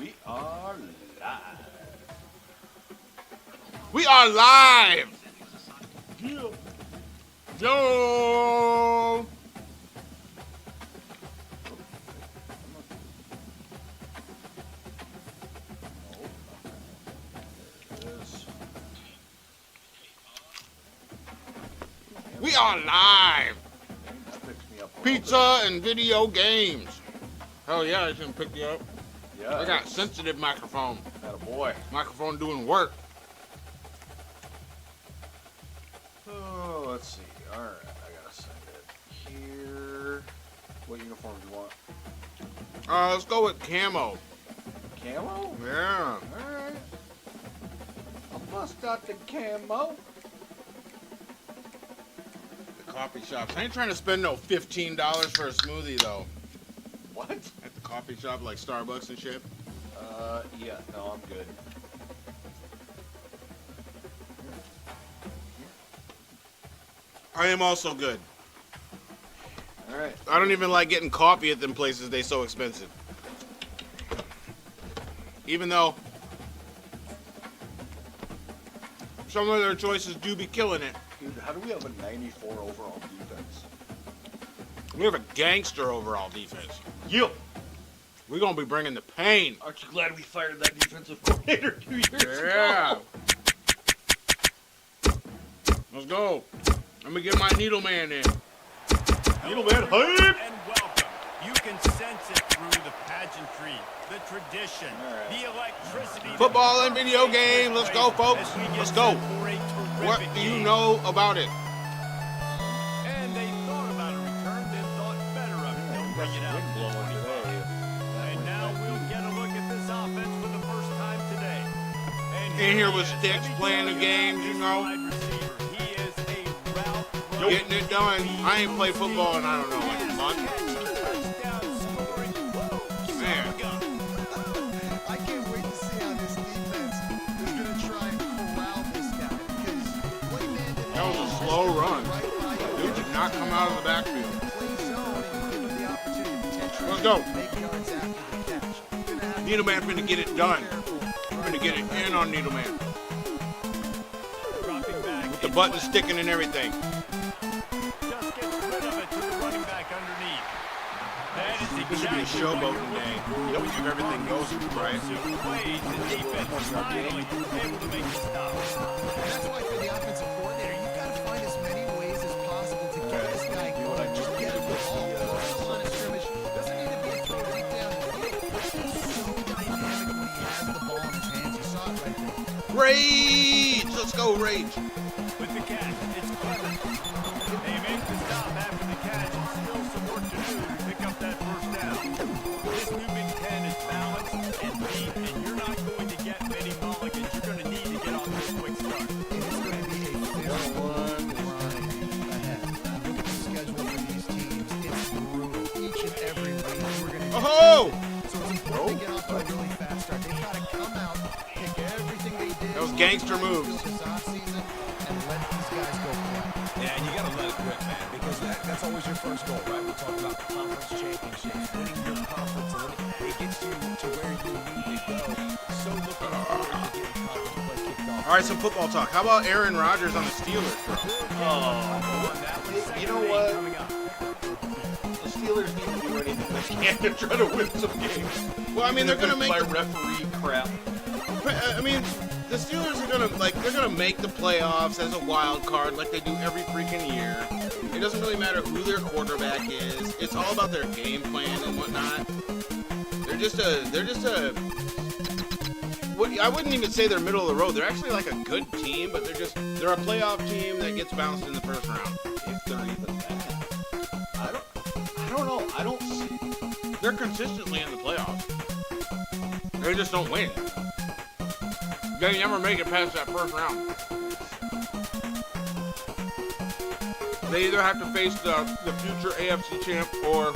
We are live. We are live! Yeah. Yo! We are live! Pizza and video games. Hell yeah, I can pick you up. Yeah. I got sensitive microphone. Atta boy. Microphone doing work. Oh, let's see. Alright, I gotta send it here. What uniform do you want? Let's go with camo. Camo? Yeah. Alright. I'll bust out the camo. The coffee shops. I ain't trying to spend no $15 for a smoothie though. What? At the coffee shop like Starbucks and shit. Yeah, no, I'm good. I am also good. Alright. I don't even like getting coffee at them places. They so expensive. Even though some of their choices do be killing it. Dude, how do we have a 94 overall defense? We have a gangster overall defense. Yeah. We're gonna be bringing the pain. Aren't you glad we fired that defensive coordinator 2 years Yeah. ago? Let's go. Let me get my needle man in. Needle man, hype! And welcome. You can sense it through the pageantry, the tradition, Right. the electricity. Football and video game. Let's go, folks. Let's go. What do you know about it? And they thought about a return, then thought better of it. They'll bring it out. And now we'll get a look at this offense for the first time today. And In here with he is. Stix Let me playing tell the you, games, you this know. wide receiver, he is a route runner. Getting it done. I ain't played football in, I don't know, like a month. Touchdown scoring. Man. I can't wait to see how this defense is going to try and corral this guy because one man to That was a slow run. Dude did not come out of the backfield. play zone and give him the opportunity to potentially Let's go. make yards after the catch. You're gonna have to Needleman finna get it done. careful. Finna get it in on Needleman. Dropping back. With the button sticking and everything. Just gets rid of it to the running back underneath. That is This should be a exactly showboating day. If everything goes right. plays the defense finally able to make the stop. And that's why for the offensive coordinator, you've got to find as many ways as possible to get this guy going. Just get him the ball. Put him on a scrimmage. Doesn't need to be a throw deep down the field. He's so dynamic when he has the ball in his hands. You saw it right there. Rage! Let's go, Rage. With the catch, it's Clemens. They make the stop after the catch and still some work to do to pick up that first down. This new Big Ten is balanced and deep, and you're not going to get many mulligans. You're going to need to get off to a quick start. It is going to be a very long grind ahead. Look at the schedule for these teams. It's brutal. Each and every week we're going to Oh! So it's important to get off to a really fast start. They've got to come out, pick everything they did. That was gangster moves. This offseason and let these guys go play. Yeah, and you gotta let it rip, man, because that's always your first goal, right? We talk about conference championships, winning your conference, and it gets you to where you need to go. So looking forward to getting conference play kicked off. All right, some football talk. How about Aaron Rodgers on the Steelers, bro? You know what? The Steelers need to do anything they can to try to win some games. Well, I mean, they're gonna make. By referee crap. I mean, the Steelers are they're gonna make the playoffs as a wild card like they do every freaking year. It doesn't really matter who their quarterback is. It's all about their game plan and whatnot. They're just a. I wouldn't even say they're middle of the road. They're actually like a good team, but they're a playoff team that gets bounced in the first round. If they're even that. I don't know. I don't see. They're consistently in the playoffs. They just don't win. They never make it past that first round. They either have to face the future AFC champ or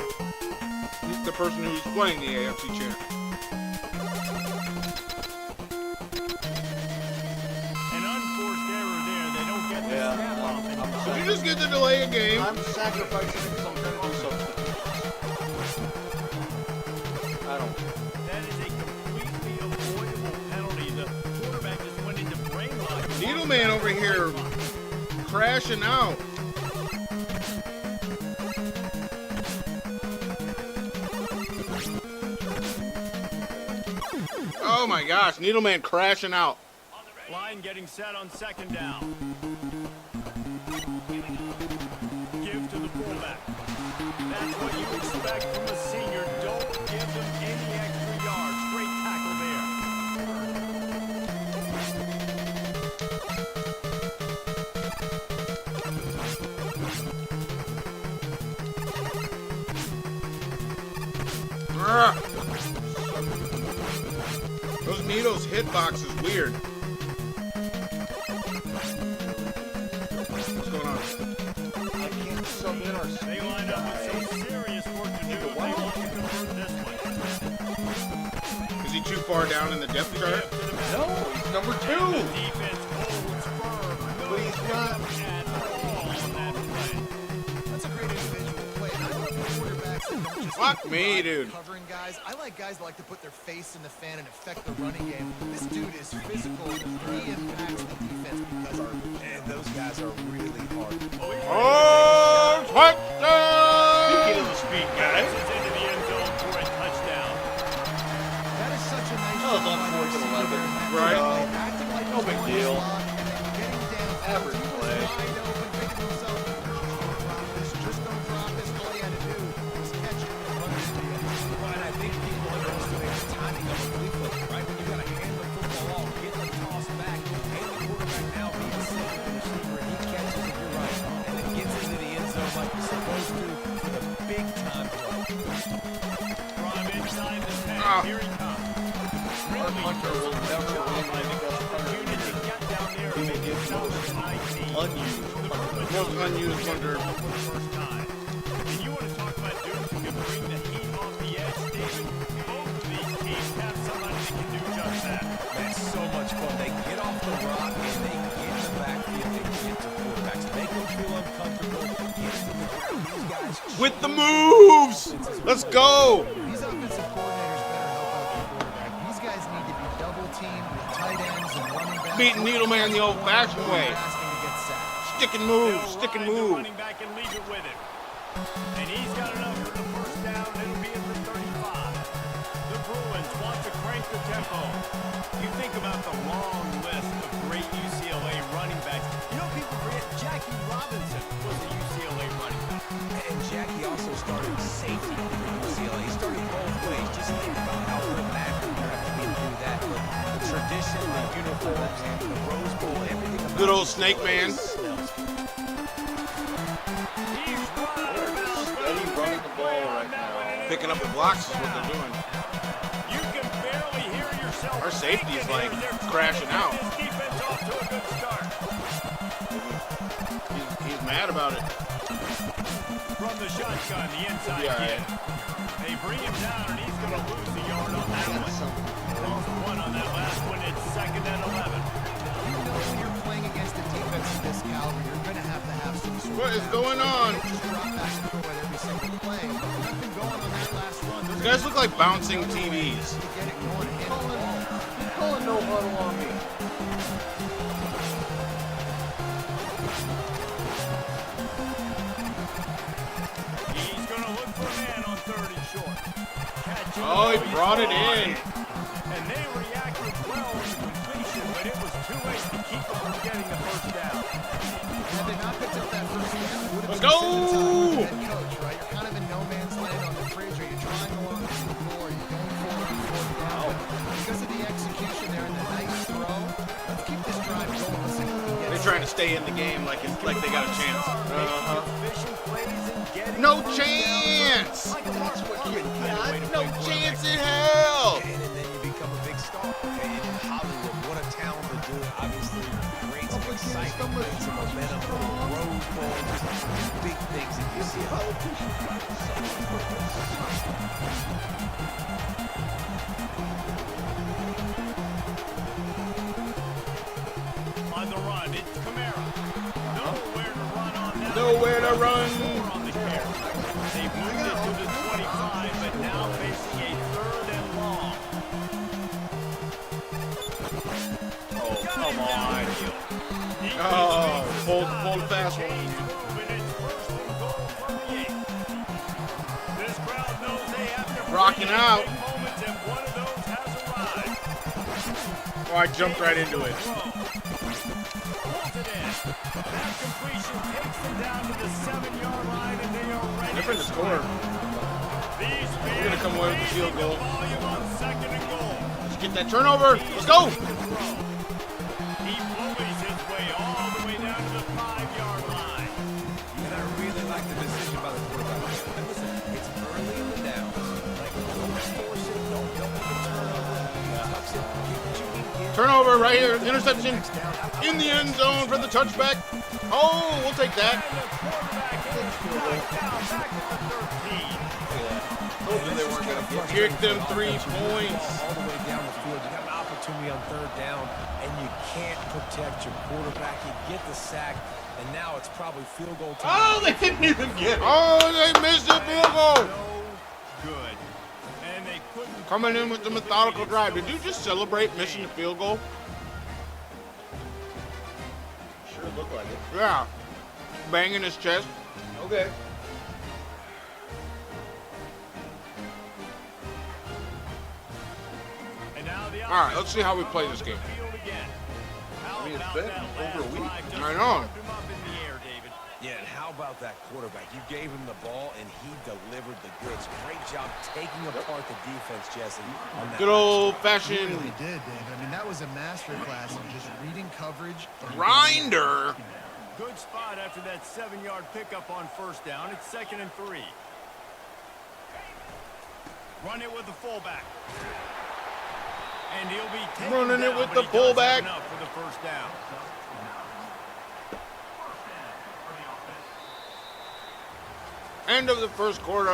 the person who's playing the AFC champ. An unforced error there. They don't get the Yeah. snap off. Did you just get to delay a game? I'm sacrificing because I'm trying to do something. I don't. That is a complete Needle Man over here crashing out. Oh my gosh, Needle Man crashing out. Line getting set on second down. Give to the fullback. That's what you expect from a senior. Don't give them any extra yards. Great tackle there. Those Nito's hitbox is weird. What's going on? I can't sub in our They line up with some serious work to do if they want to convert this one. Is he too far down in the depth chart? No, he's number The 2. defense holds firm. But he's not. At all on that play. That's a great individual play. And I love quarterbacks that don't just Fuck me, dude. covering guys. I like guys that like to put their face in the fan and affect the running game. This dude is physical. He impacts the defense because And those guys are really hard. Oh, touchdown! Speaking of the speed, guys. Passes into the end zone for a touchdown. that is such a nice That was job on by the 4th and receiver 11. there in that Right. play, acting like No he's big on the deal. spot and then getting downfield. Average He was play. wide open, thinking to himself, just don't drop this. All he had to do was catch it and run it to the end zone. Right, I think people underestimate the timing of a flea flip, right? When you got to hand the football off, get the toss back, and the quarterback now being the center of the receiver, and he catches it, you're right, and then gets into the end zone like you're supposed to with a big time throw. From inside the 10, Ah. here he comes. Our punter will never win By the the opportunity to get down there and make himself an ID. unused. Most unused under. For the first time. And you want to talk about dudes who can bring the heat off the edge, David? Both of these teams have somebody that can do just that. Man, so much fun. They get off the rock and they get in the backfield and get to quarterbacks. Make them feel uncomfortable. Get to the ground. These guys With the moves! Let's go! These offensive coordinators better help out their quarterback. These guys need to be double teamed with tight ends and running backs. Beating Needle Man the old-fashioned way. Asking to get sacked. Stick and move, They'll stick and ride the move. running back and leave it with him. And he's got enough for the first down. It'll be at the 35. The Bruins want to crank the tempo. You think about the long list of great UCLA running backs. You know, people forget Jackie Robinson was a UCLA running back. And Jackie also started safety for UCLA. He started both ways. Just think about how good of an athlete you have to be to do that. The tradition, the uniforms, and the Rose Bowl, everything about Good old Snake Man. He's running about Steady running the ball right now. Picking up the blocks is what they're doing. You can barely hear yourself. Our safety's thinking like here. They're crashing trying to out. get this defense off to a good start. He's mad about it. From the shotgun, the inside Yeah, kid. They bring him down, and he's going to lose a yard on that one. Lost one on that last one. It's 2nd and 11. You know when you're playing against a defense of this caliber, you're going to have some sort What of is balance. going on? You can't just drop back and throw it every single play. Nothing going on that last run. These guys look like bouncing TVs. To get it going and handle the ball. He's calling no huddle on me. He's going to look for a man on 3rd and short. Catching Oh, he the ball, brought it he's in. And they reacted well on the completion, but it was too late to keep them from getting the first down. Had they not picked up that first down, it would have Let's been go! a time for the head coach, right? You're kind of in no man's land on the fridge. Are you trying along the floor? Are you going for it on 4th down? But because of the execution there and the nice throw, let's keep this drive going. Let's see if we can get They're trying to stay in the game like they got a chance. Efficient plays and getting No first downs. chance! Like a Mark Norman kind of way to No play chance quarterback. in hell! and then you become a big star. And in Hollywood, what a talent to do. Obviously, great some excitement, great some momentum, Rose Bowl, just big things that you see. On the run, it's Kamara. Nowhere to run on that. Nowhere to run. Four on the carry. They've moved it to the 25, but now facing a 3rd and long. Oh, come on. Oh, pulled fast one. Rocking out. Oh, I jumped right into it. Different to score. We're going to come away with the field goal. Let's get that turnover. Let's go. He bullies his way all the way down to the 5-yard line. And I really like the decision by the quarterback. And listen, it's early in the down. Like, don't force it. Don't make a turnover. Tucks it. Get what you need to get. Turnover right here. Interception in the end zone for the touchback. Oh, we'll take that. And the quarterback is knocked down back at the 13. Told you they weren't going to get Kick them 3 points. All the way down the field. You got an opportunity on third down, and you can't protect your quarterback. You get the sack, and now it's probably field goal time. Oh, they didn't even get it. Oh, they missed the field goal. No good. And they couldn't Coming in with the methodical drive. Did you just celebrate missing the field goal? Sure looked like it. Yeah. Banging his chest. Okay. And now the All right, let's see how we play this game. I mean, it's been over a week. I know. Yeah, and how about that quarterback? You gave him the ball, and he delivered the goods. Great job taking apart the defense, Jesse. On that Good He old-fashioned really did, Dave. I mean, that was a masterclass in just reading coverage. grinder. Good spot after that 7-yard pickup on first down. It's 2nd and 3. Run it with the fullback. And he'll be taken Running it down, with but the he does have fullback. enough for the first down. End of the first quarter.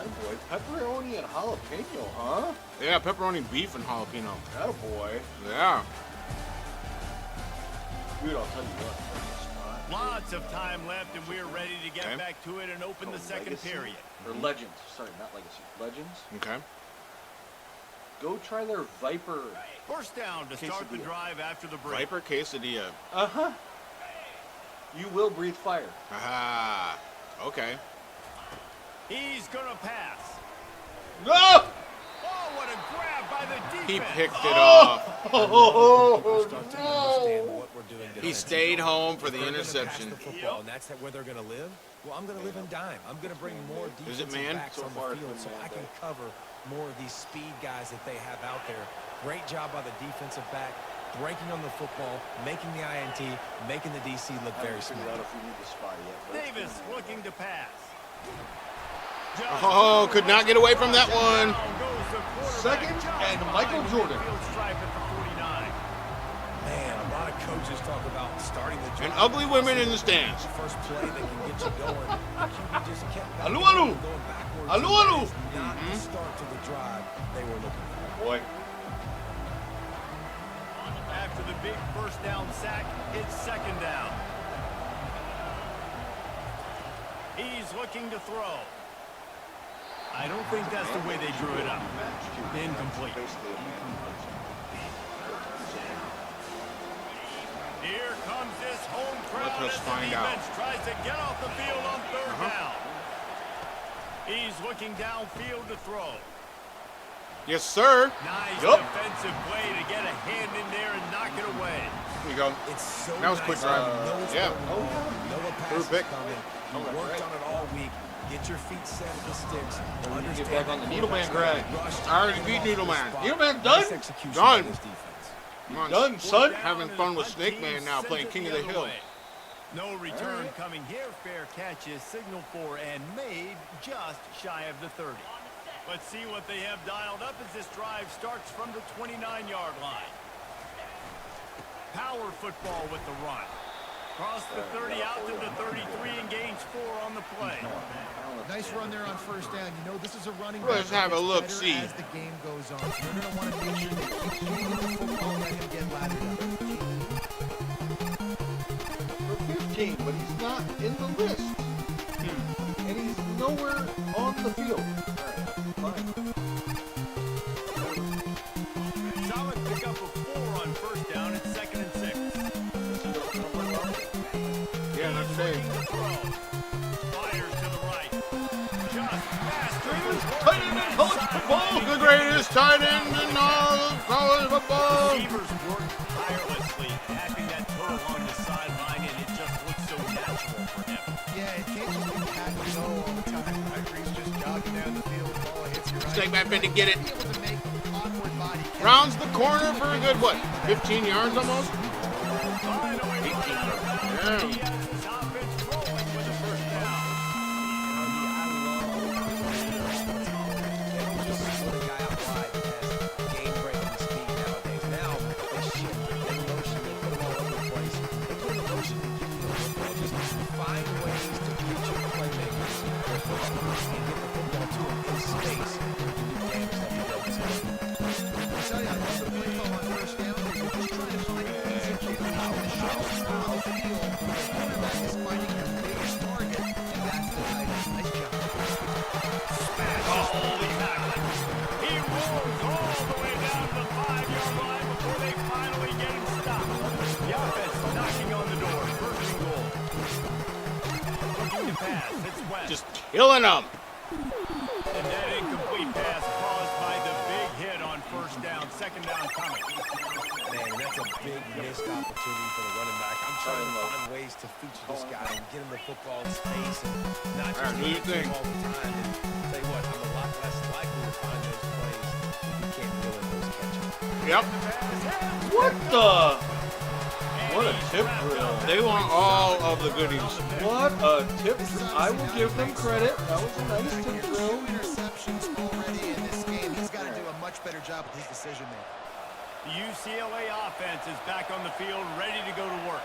Oh boy, pepperoni and jalapeno, huh? Yeah, pepperoni, beef, and jalapeno. Attaboy. Yeah. Dude, I'll tell you what. Lots of time left, and we're ready to get Okay. back to it and open the second Legacy? period. Or Legends. Sorry, not Legacy. Legends. Okay. Go try their Viper. First down to start the Quesadilla. drive after the break. Viper quesadilla. Uh-huh. You will breathe fire. Ah. Okay. He's gonna pass. No! Oh, what a grab by the defense. He picked it off. Oh, Start to understand what we're doing. He stayed home for the They're gonna pass interception. the football, and that's where they're going to live. Well, I'm going to live in dime. I'm going to bring more Is it defensive man? backs So on far the it's field been so man, I can but- cover more of these speed guys that they have out there. Great job by the defensive back, breaking on the football, making the INT, making the DC look very figured smart. out if we need to spy yet. but- Davis looking to pass. Oh, could not get away from that one. Down goes the quarterback Second just and behind Michael the Jordan. midfield stripe at the 49. Man, a lot of coaches talk about starting the And drive. ugly women in the stands. First play that can get you going. The QB just kept back Aloo, aloo. going backwards. Aloo, aloo. Not the start to the drive they were looking for. Boy. After the big first down sack, it's second down. He's looking to throw. I don't think that's the way they drew it up. Incomplete. Basically a man. Here comes this home crowd Let us as the find out. defense tries to get off the field on third down. He's looking downfield to throw. Yes, sir. Nice Yup. defensive play to get a hand in there and knock it away. Here you go. It's so That was nice quick how drive. he knows Yeah. where to go. Know a pass is pick. coming. You worked on it all week. Get your feet set at the sticks. Understand back on the that Needleman quarterback's grind. gonna rush I already to beat get him off Needleman. the spot. Needleman Nice done? execution Done. by this defense. Come on. Done, son. Having fun with Snake Man now, playing King of the Hill. No return coming here. Fair catch is signaled for and made just shy of the 30. Let's see what they have dialed up as this drive starts from the 29-yard line. Power football with the run. Cross the 30 out to the 33 and gains 4 on the play. Nice run there on first down. You know, this is a running Let's back have a that gets look, better see. as the game goes on. So you're going to want to make sure that you keep feeding the football and let him get laddered up. For 15, but he's not in the list. And he's nowhere on the field. All right, fine. Solid pickup of 4 on first greatest tight end in all of college football. Receivers work tirelessly, having that total on the sideline, and it just looks so natural for him. Yeah, it can't just be cat and go all the time, right? Where he's just jogging down the field, ball hits you right. Take that bend to get it. Be able to make awkward body catches. Rounds the corner for a good, what, 15 yards almost? Finally, run out of bounds. Yeah. He has his offense rolling with a first down. Just put a guy out wide that has game-breaking speed nowadays. Now, they shift, they motion, they put him all over the place. They put him in motion to give you the football. Just find ways to reach your playmakers and get the football to them in space. You do games like he does this game. I tell you, I love the play call on first down. You're just trying to find an easy kick out in the shallow spot of the field. The quarterback is finding your biggest target, and that's the tight end. Nice job. Holy tackle. He rolls all the way down to the 5-yard line before they finally get him stopped. The offense knocking on the door. First and goal. Looking to pass. It's West. Just killing them. And that incomplete pass caused by the big hit on first down. Second down coming. Man, that's a big missed opportunity for the running back. I'm trying to find ways to feature this guy and get him the football in space and not just do your get thing. him all the time. And tell you what, I'm a lot less likely to find those plays if you can't reel in those catches. Yep. What the? What a tip drill. They want all of the goodies. What a tip drill. I will give them credit. That was a nice tip Two drill. interceptions already in this game. He's got to do a much better job with his decision making. The UCLA offense is back on the field, ready to go to work.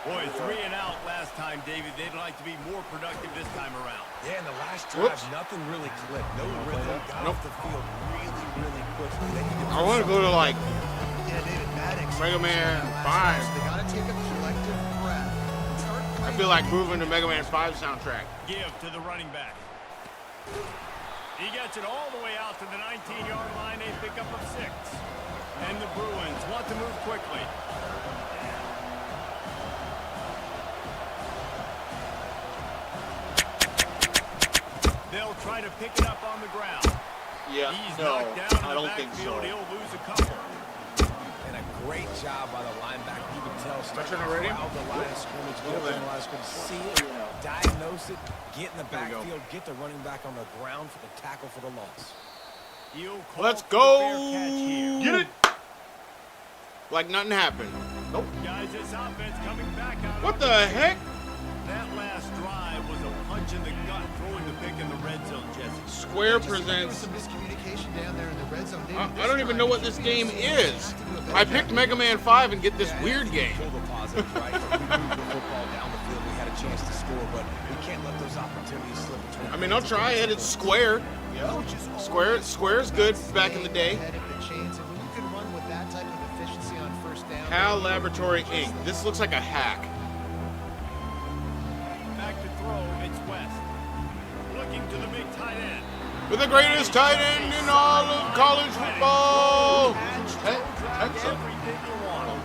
Boy, 3 and out last time, David. They'd like to be more productive this time around. Yeah, in the last drive, Whoops. nothing really clicked. No rhythm. Got Nope. off the field really, really quickly. They need to I want to go to like Yeah, David Maddox. Mega Man 5. They got to take a collective breath and start I playing. feel like moving to Mega Man 5 soundtrack. Give to the running back. He gets it all the way out to the 19-yard line. A pickup of 6. And the Bruins want to move quickly. They'll try to pick it up on the ground. Yeah, He's no, knocked down in I the don't think so. backfield. He'll lose a couple. And a great job by the linebacker. You can tell starting to already? crowd the line of scrimmage, get up in the line of scrimmage, see it, diagnose it, get in the There we go. backfield, get the running back on the ground for the tackle for the loss. He'll call Let's for go. the fair catch here. Get it. Like nothing happened. Guys, this offense coming back out. What on the heck? That last drive was a punch in the gut, throwing the pick in the red zone, Jesse. Square There was presents. some miscommunication down there in the red zone. I don't even know what this game is. I picked Mega Man 5 and get this weird game. Pull the positives, right? We moved the football down the field. We had a chance to score, but we can't let those opportunities slip between. I mean, I'll try it. It's square. Square is good back in the day. Ahead of the chains, and when you can run with that type of efficiency on first down. HAL Laboratory Inc. This looks like a hack. Back to throw, it's West. Looking to the big tight end. With the greatest tight end in all of college football. Everything you want.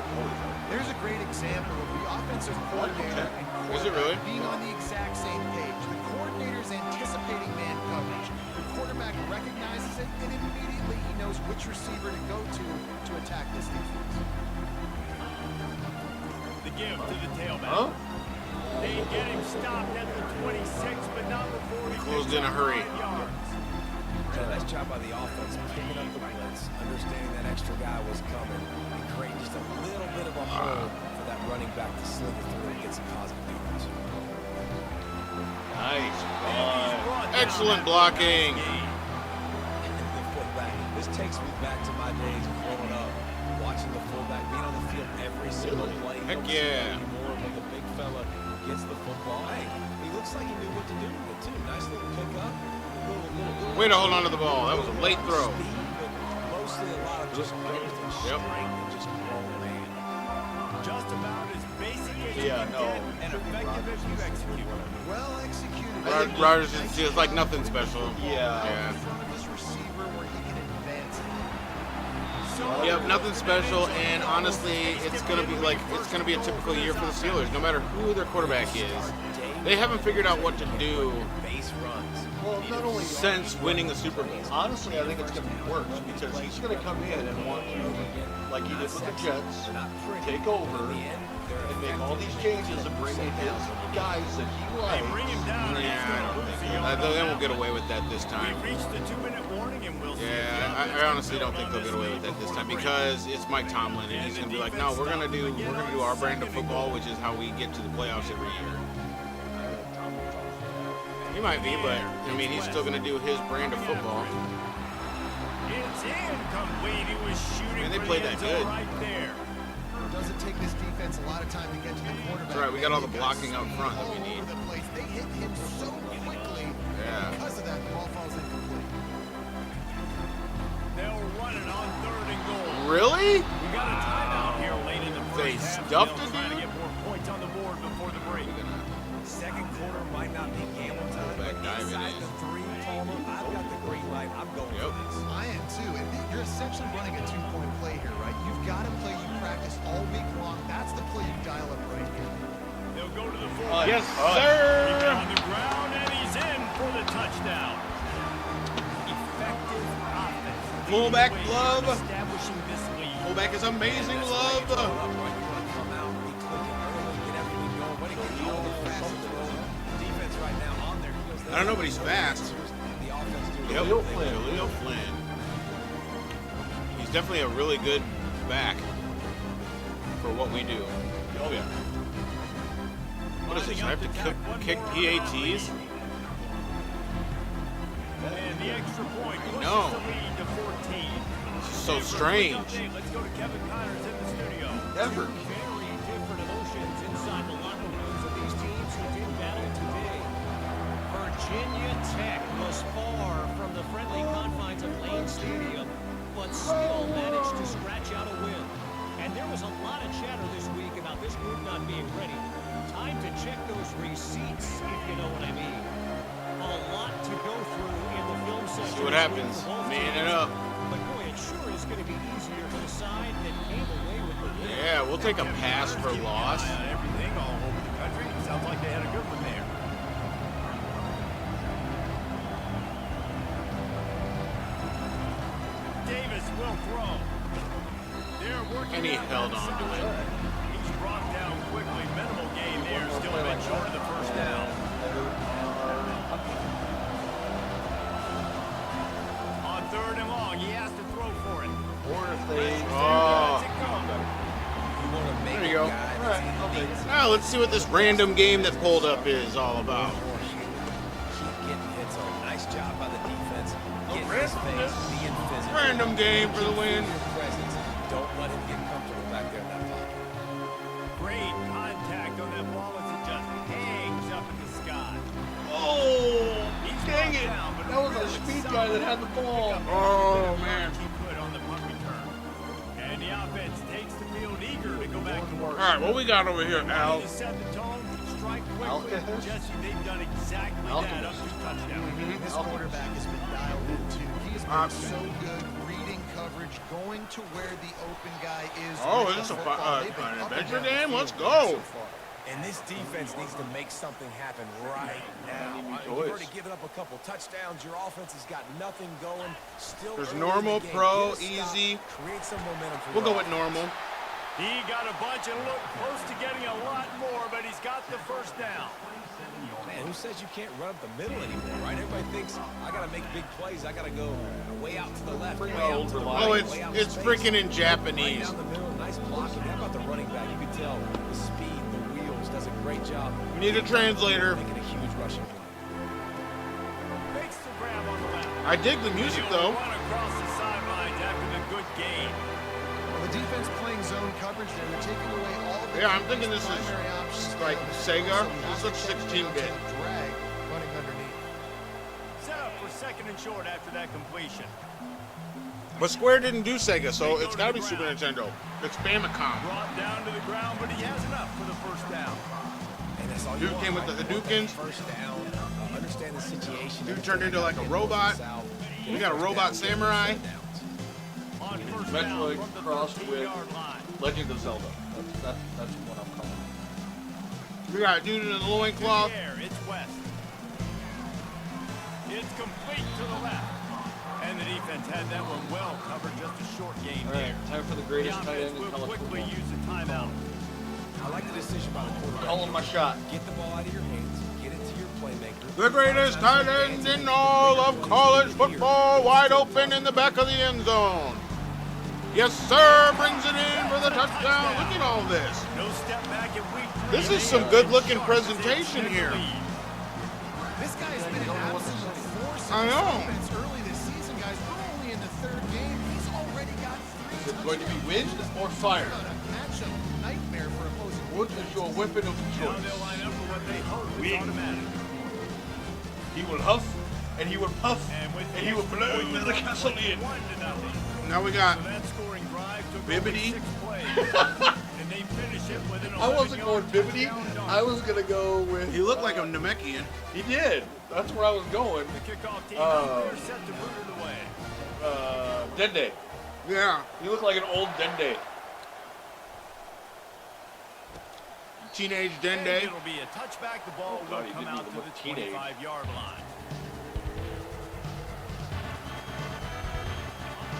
There's a great example of the offensive coordinator and Is it quarterback really? being on the exact same page. The coordinator's anticipating man coverage. The quarterback recognizes it, and immediately he knows which receiver to go to attack this defense. The give to the tailback. Huh? They get him stopped at the 26, but not before he Closed picks in a up hurry. 5 yards. Nice job by the offense, picking up the blitz, understanding that extra guy was coming, and creating just a little bit of a hole for that running back to slither through and get some positive yards. Nice. Brought down Excellent after blocking. the game. The fullback. This takes me back to my days growing up, watching the fullback being on the field every single play. Heck You don't see it yeah. anymore, but the big fella gets the football. Hey, he looks like he knew what to do with it too. Nice little pickup. Way to hold on to the ball. That was a late throw. Speed, but mostly a lot of just growth and Yep. strength and just grown man. Just about as basic as Yeah, you can no. get and effective as you execute. Well executed. Rodgers is just like nothing special. Yeah. In front of his receiver where he can advance it. Yep, nothing special, and honestly, it's gonna be a typical year for the Steelers. No matter who their quarterback is, they haven't figured out what to do Base runs. Well, not only that, since winning the Super Bowl. honestly, I think it's going to be worse because he's going to come in and want to, like he did with the Jets, take over and make all these changes and bring in his guys that he They likes. bring him down. Yeah, I don't think so. They won't get away with that this time. We reached the 2-minute warning, and we'll see. Yeah, I honestly don't think they'll get away with that this time because it's Mike Tomlin and he's gonna be like, no, we're gonna do our brand of football, which is how we get to the playoffs every year. He might be, but I mean, he's still gonna do his brand of football. It's incomplete. He was shooting. Man, they for played the that end zone good. right there. It doesn't take this defense a lot of time to get to the quarterback. That's right, we got all the They've blocking got up front that we all need. over the place. They hit him so quickly. Yeah. Because of that, the ball falls incomplete. They'll run it on 3rd and goal. Really? We got a timeout here late in the first They half. stuffed They'll it, try to dude? get more points on the board before the break. Second quarter might not be gamble time, Back but diving inside in. the 3, Palmer, I've got the green light. I'm going Yep. for this. I am too. And you're essentially running a 2-point play here, right? You've got a play you practice all week long. That's the play you dial up right here. They'll go to the full. Yes, Keep it sir. on the ground, and he's in for the touchdown. Effective offense. Fullback Leading the way glove. here, establishing this lead. Fullback is amazing, love. Come out, be clicking early, get everything going, but it can be all the fastest throw. Defense right now on their heels. I don't know, but he's fast. The offense doing Yep, Jaleel Flynn. Jaleel Flynn. He's definitely a really good back for what we do. Oh, yeah. What is this? I have to kick PATs? And the extra point pushes know. the lead to 14. This is so And for a quick strange. update, let's go to Kevin Connors in the studio. Ever. Very different emotions inside the locker rooms of these teams who did battle today. Virginia Tech was far from the friendly confines of Lane Stadium, but still managed to scratch out a win. And there was a lot of chatter this week about this group not being ready. Time to check those receipts, if you know what I mean. A lot to go through in the film section. See what happens. Man it up. But boy, it sure is going to be easier for the side that came away with the win. Yeah, we'll take a pass for loss. Keeping an eye on everything all over the country. Sounds like they had a good one there. Davis will throw. They're working And he out held that on to side. it. He's brought down quickly. Minimal gain there. Still a bit short of the first down. On 3rd and long, he has to throw for it. Or if they... Oh. Lets it go. You want to make There you go. a guy All right, I'll take it. Now let's see what this random game that pulled up is all about. Keep getting hits on. Nice job by the defense. Getting his face, being physical. Random game for the win. Your presence. Don't let him get comfortable back there in that pocket. Great contact on that ball as it just hangs up in the sky. Oh, He's dang brought it. down, but That was a really speed solid guy that had the ball. pickup. Oh, man. He put on the punt return. And the offense takes the field eager to go back to work. All right, what we got over here, Al? To set the tone, strike quickly. Alcatraz? Jesse, they've done exactly that up to touchdown. This quarterback has been dialed in too. He has been Option. so good reading coverage, going to where the open guy is. Oh, with is the this a football. They've been an up and adventure down the game? field Let's so go. far. And this defense needs to make something happen right now. You've toys. already given up a couple touchdowns. Your offense has got nothing going. Still There's early in normal, the game. pro, Get a stop, easy. Create some momentum for We'll your go with normal. He got a bunch and looked close to getting a lot more, but he's got the first down. Man, who says you can't run up the middle anymore, right? Everybody thinks I got to make big plays. I got to go way out to the left, way out to the right. Oh, way out in it's space. freaking in Right Japanese. down the middle, nice blocking. How about the running back? You can tell the speed, the wheels, does a great job. We need a translator. Making a huge rushing play. Makes the grab on the left. I dig the music He'll though. run across the sidelines after the good gain. Well, the defense playing zone coverage there. They're taking away all the Yeah, I'm thinking this is primary options. like Sega. This looks 16-bit. Drag running underneath. Set up for 2nd and short after that completion. But Square didn't do Sega, so it's got to be Super Nintendo. It's Famicom. Brought down to the ground, but he has enough for the first down. And that's all Dude you want, came with right? the You want that Hadoukens. First down, understand the situation. Dude turned into like a robot. We got a robot samurai. On first Metroid down from the crossed 13-yard line. Legend of Zelda. That's what I'm calling it. We got a dude in the To loincloth. the air, it's West. It's complete to the left. And the defense had that one well covered, just a short game All there. right, time for the The greatest tight offense end in will college quickly football. use a timeout. I like the decision by the quarterback. Calling my shot. Get the ball out of your hands. Get it to your playmaker. The greatest tight end in all of college football, wide open in the back of the end zone. Yes, sir, brings it in for the touchdown. Look at all this. No step back in week 3. This is some good-looking presentation here. This guy's been an absolute force I in this know. offense early this season, guys. We're only in the 3rd game. He's already got 3 Is it going to be wind or fire? touchdowns. A matchup nightmare for opposing What is your weapon of Now they'll choice? line up for what they hope is automatic. He will huff, and he will puff, And with and he will blow the gasoline. 1-0. Now we got So that scoring drive took Bibbidi. only 6 plays. And they finish it with an I wasn't going 11-yard Bibbidi. touchdown dunk. I was gonna go with. He looked like a Namekian. He did. That's where I was going. The kickoff team Oh. out there set to boot it away. Dende. Yeah. You look like an old Dende. Teenage And Dende. it'll be a touchback. The ball God, will he come didn't out even to look the teenage. 25-yard line.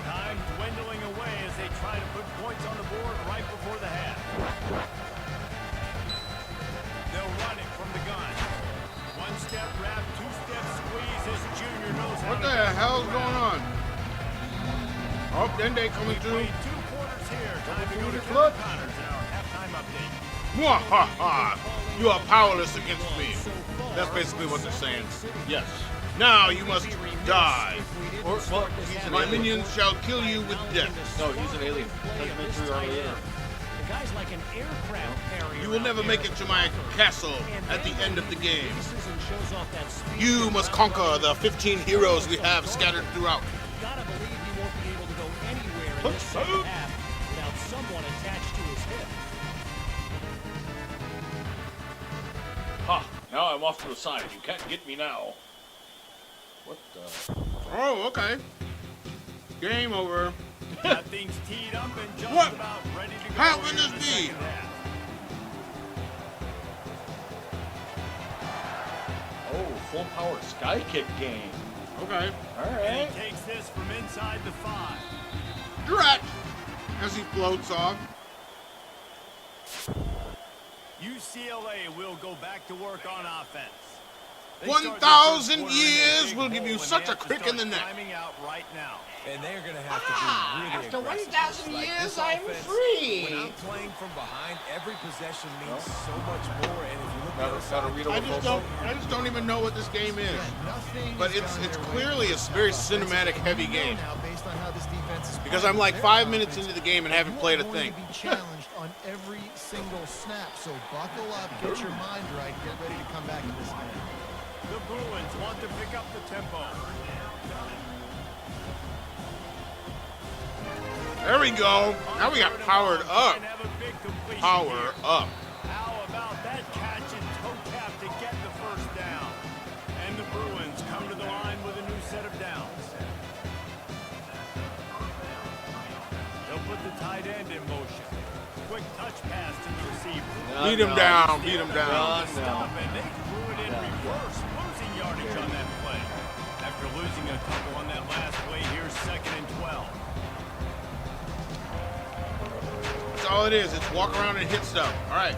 Time dwindling away as they try to put points on the board right before the half. They'll run it from the gun. One-step wrap, two-step squeeze. This junior knows how What to the get hell's around. going on? Oh, Dende coming We through. played 2 quarters here. Time to go to Clutch. Kevin Connors in our halftime update. Mwahaha! You are powerless against me. That's basically what they're saying. Yes. Now you must die. Or well, he's an My alien. minions shall kill you with death. No, he's an alien. Documentary on later. The guy's like an aircraft carrier. You will never make it to my castle at the end of the game. And shows off that speed. You must conquer the 15 heroes we have scattered throughout. Gotta believe he won't be able to go anywhere in this second half without someone attached to his hip. Ha! Now I'm off to the side. You can't get me now. What the? Oh, okay. Game over. That thing's teed up and just What? about ready to go. How can here in this the be? second half. Oh, full power sky kick game. Okay. All And right. he takes this from inside the 5. Drat! As he floats off. UCLA will go back to work on offense. They 1,000 start their first quarter in a years big will give hole, you and such they a have to crick in start the neck. climbing out right now. And they're going to have to be really after aggressive. 1,000 Like, years, this I'm offense, free. When I'm playing from behind, every possession means so much more. And if you look at Gotta, the gotta read I over just don't even know what this game is. Nothing But is it's done their way. clearly a very cinematic heavy game. Now, based on how this defense is Because I'm like 5 minutes into the game and haven't played a thing. You are going to be challenged on every single snap. So buckle up, get your mind right, get ready to come back in this game. The Bruins want to pick up the tempo. There we go. Now we got powered up. And have a big completion Power here. up. How about that catch and toe tap to get the first down? And the Bruins come to the line with a new set of downs. They'll put the tight end in motion. Quick touch pass to the receiver. Beat him down. Beat him down. Stop, and they threw it in reverse, losing yardage on that play. After losing a couple on that last play, here's 2nd and 12. That's all it is. It's walk around and hit stuff. All right.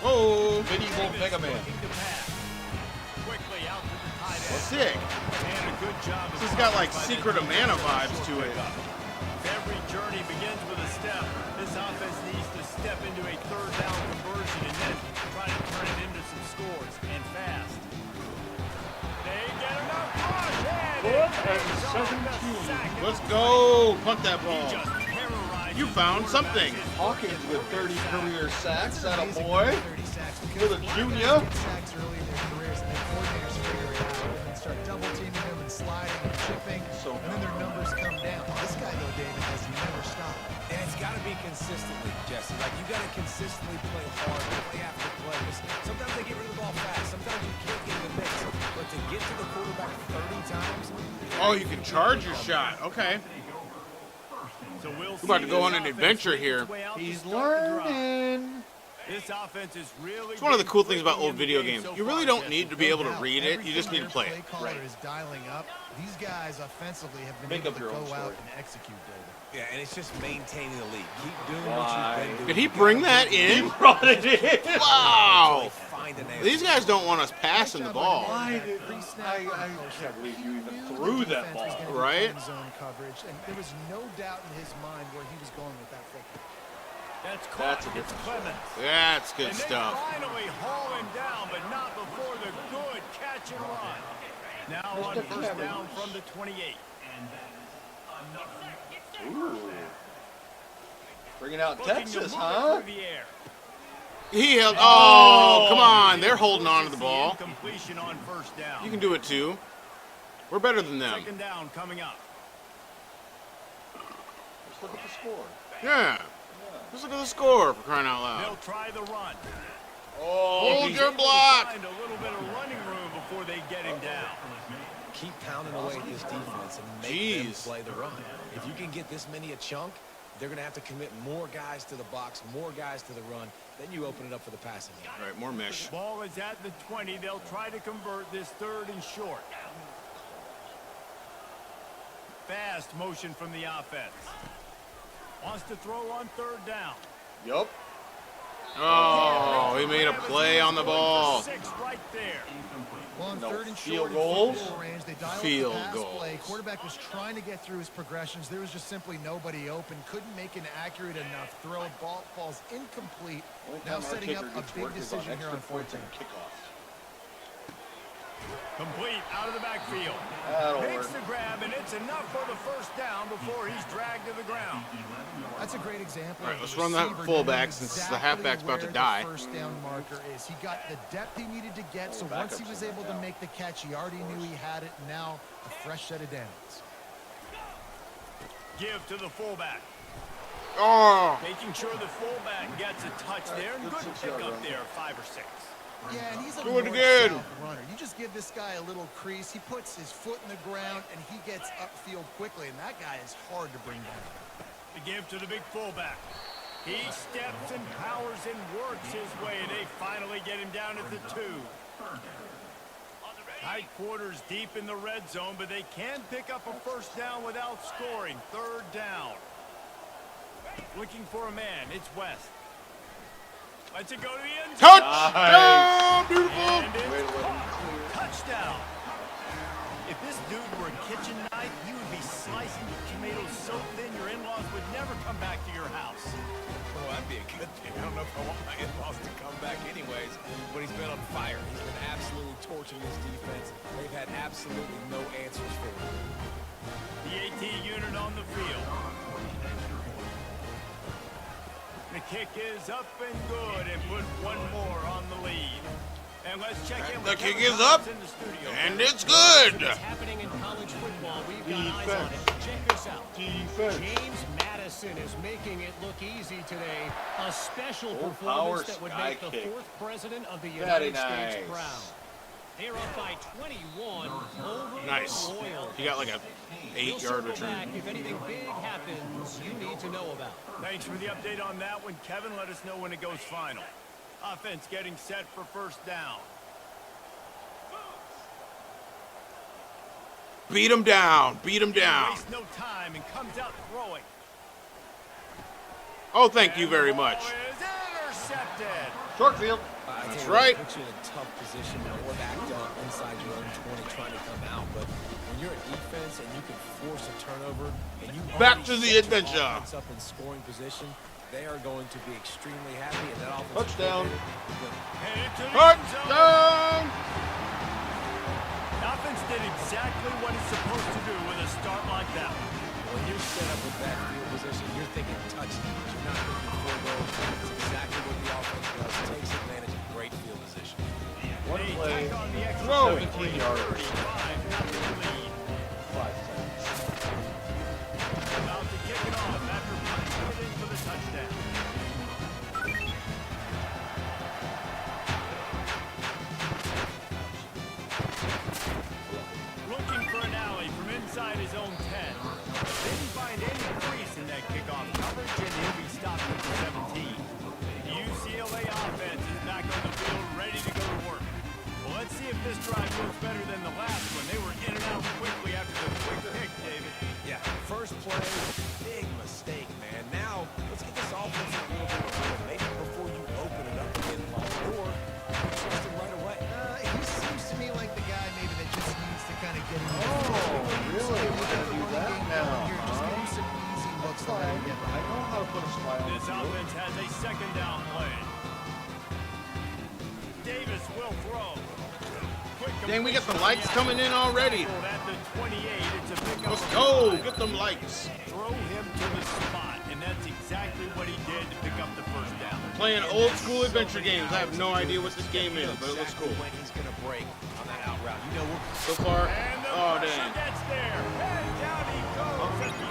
Whoa. Medieval Mega Man. Looking to pass. Quickly out to the tight end. Sick. And a good job. This has got like Secret of Mana vibes to it. Every journey begins with a step. This offense needs to step into a 3rd down conversion and then try to turn it into some scores, and fast. They get enough rush, and it pays off the sack. Let's go. Punt that He ball. just terrorizes You found the something. Hawkins with 30 career sacks. That a Amazing boy. 30 sacks because With a a lot of junior. guys get sacks early in their careers, and then coordinators figure it out and start double teaming them and sliding and chipping, So and then their numbers come down. This guy, though, David, has never stopped. And it's got to be consistently, Jesse. Like, you got to consistently play hard, play after play. Sometimes they get rid of the ball fast. Sometimes you can't get in the mix. But to get to the quarterback 30 times... Oh, you can charge your shot. Okay. So we'll We're about to see go this on an offense adventure make here. its way out to He's start the drive. learning. This offense is really. It's one of the cool things about breaking old in the video game games. so You really far, don't Jesse. need to be able to Now, read it. You just need to play everything it. their play caller Right. is dialing up. These guys offensively have been Make able up to your own go out story. and execute, David. Yeah, and it's just maintaining the lead. Keep doing Why? what you've been doing. Did he You gotta bring that really in? Brought it in. Wow! find an answer. These guys don't want us passing the ball. Why did I can't believe you even threw that ball. Right? Zone coverage, and there was no doubt in his mind where he was going with that football. That's caught. That's a It's different Clemens. That's good And they stuff. finally haul him down, but not before the good catch and run. Now on Mr. first Clemens. down from the 28. Ooh. Bringing out Looking to Texas, move it huh? through the air. He held. Oh, come on! They're holding on to the ball. Completion on first down. You can do it too. We're better than them. Second down coming up. Let's look at the score. Yeah. Let's look at the score for crying out They'll loud. try the run. Oh, Hold he's- your block. Find a little bit of running room before they get him down. Keep pounding away at this defense and make them Jeez. play the run. If you can get this many a chunk, they're going to have to commit more guys to the box, more guys to the run. Then you open it up for the passing game. All right, more mesh. Ball is at the 20. They'll try to convert this third and short. Fast motion from the offense. Wants to throw on third down. Yup. Oh, he made a play on the ball. 6 right there. Well, on No third and field short, goals? in field goal range, they dialed Field up the pass goals. play. Quarterback was trying to get through his progressions. There was just simply nobody open. Couldn't make an accurate enough throw. Ball falls incomplete. Only Now time our setting up kicker a gets big worked is on decision here extra on fourth points and down. kickoffs. Complete out of the backfield. That'll Makes work. the grab, and it's enough for the first down before he's dragged to the ground. That's a great example. All right, of let's the run that receiver fullback knowing since the exactly halfback's about to where die. The first down marker is. He got the depth he needed to get, so once he was able to make the catch, he already knew he had it. Now a fresh set of downs. Give to the fullback. Oh, Making sure the fullback gets a touch there. And good pickup there, 5 or 6. Yeah, and he's a Do it north-south again. runner. You just give this guy a little crease, he puts his foot in the ground, and he gets upfield quickly, and that guy is hard to bring down. To give to the big fullback. He steps and powers and works his way. They finally get him down at the 2. Tight quarters deep in the red zone, but they can pick up a first down without scoring. Third down. Looking for a man. It's West. Lets it go to the end zone. touchdown! Beautiful. And it's Way to let him caught. Touchdown. If this dude were a kitchen knife, he would be slicing tomatoes so thin your in-laws would never come back to your house. Well, that'd be a good thing. I don't know if I want my in-laws to come back anyways, but he's been on fire. He's been absolutely torching this defense. They've had absolutely no answers for him. The AT unit on the field. The kick is up and good and put one more on the lead. And let's check in The with kick Kevin is up, Collins in the studio. and it's good. What's happening in college football? We've got eyes on it. Defense. Check this out. Defense. James Madison is making it look easy today. A special Full performance power that would sky make the kick. 4th president of the Very United States nice. proud. They're up by 21 over Nice. the Royals. He got like a We'll 8-yard circle return. back if anything big happens you need to know about. Thanks for the update on that one, Kevin. Let us know when it goes final. Offense getting set for first down. Beat him down. Beat him down. Wastes no time and comes out throwing. Oh, thank you very much. Ball is intercepted. Short field. That's right. It puts you in a tough position when you're backed up inside your own 20 trying to come out. But when you're a defense and you can force a turnover and you Back already to the set your adventure. offense up in scoring position, they are going to be extremely happy. And that offense Touchdown. Headed to the end zone. Touchdown! Offense did exactly what it's supposed to do with a start like that. When you're set up with that field position, you're thinking touchdowns. You're not thinking field goals. That's exactly what the offense does. Takes advantage of great field position. One They play. tack on the extra Throwing. 17 yards. 35-0 lead. 5 seconds. About to kick it off after punching it in for the touchdown. Looking for an alley from inside his own 10. Didn't find any crease in that kickoff coverage, and he'll be stopped at the 17. The UCLA on the field, ready to go to work. Well, let's see if this drive goes better than the last one. They were in and out quickly after the quick pick, David. Yeah, first play, big mistake, man. Now, let's get this offense a little bit of rhythm. Maybe before you open it up again, Paul, or trust him right away. He seems to me like the guy maybe that just needs to kind of get him. Really? We're gonna do that now, Here, just give him some easy looks to let him get I know how to put a smile on This the field. offense has a second down play. Davis will throw. Dang, we got the lights coming in already. At the 28, it's a pickup. Let's go. Get them lights. Throw him to the spot, and that's exactly what he did to pick up the first down. Playing old school adventure games. I have no idea what this game is, but it looks cool. When he's going to break on that out route. You know, So far, And the oh pressure dang. gets there. And down he goes at the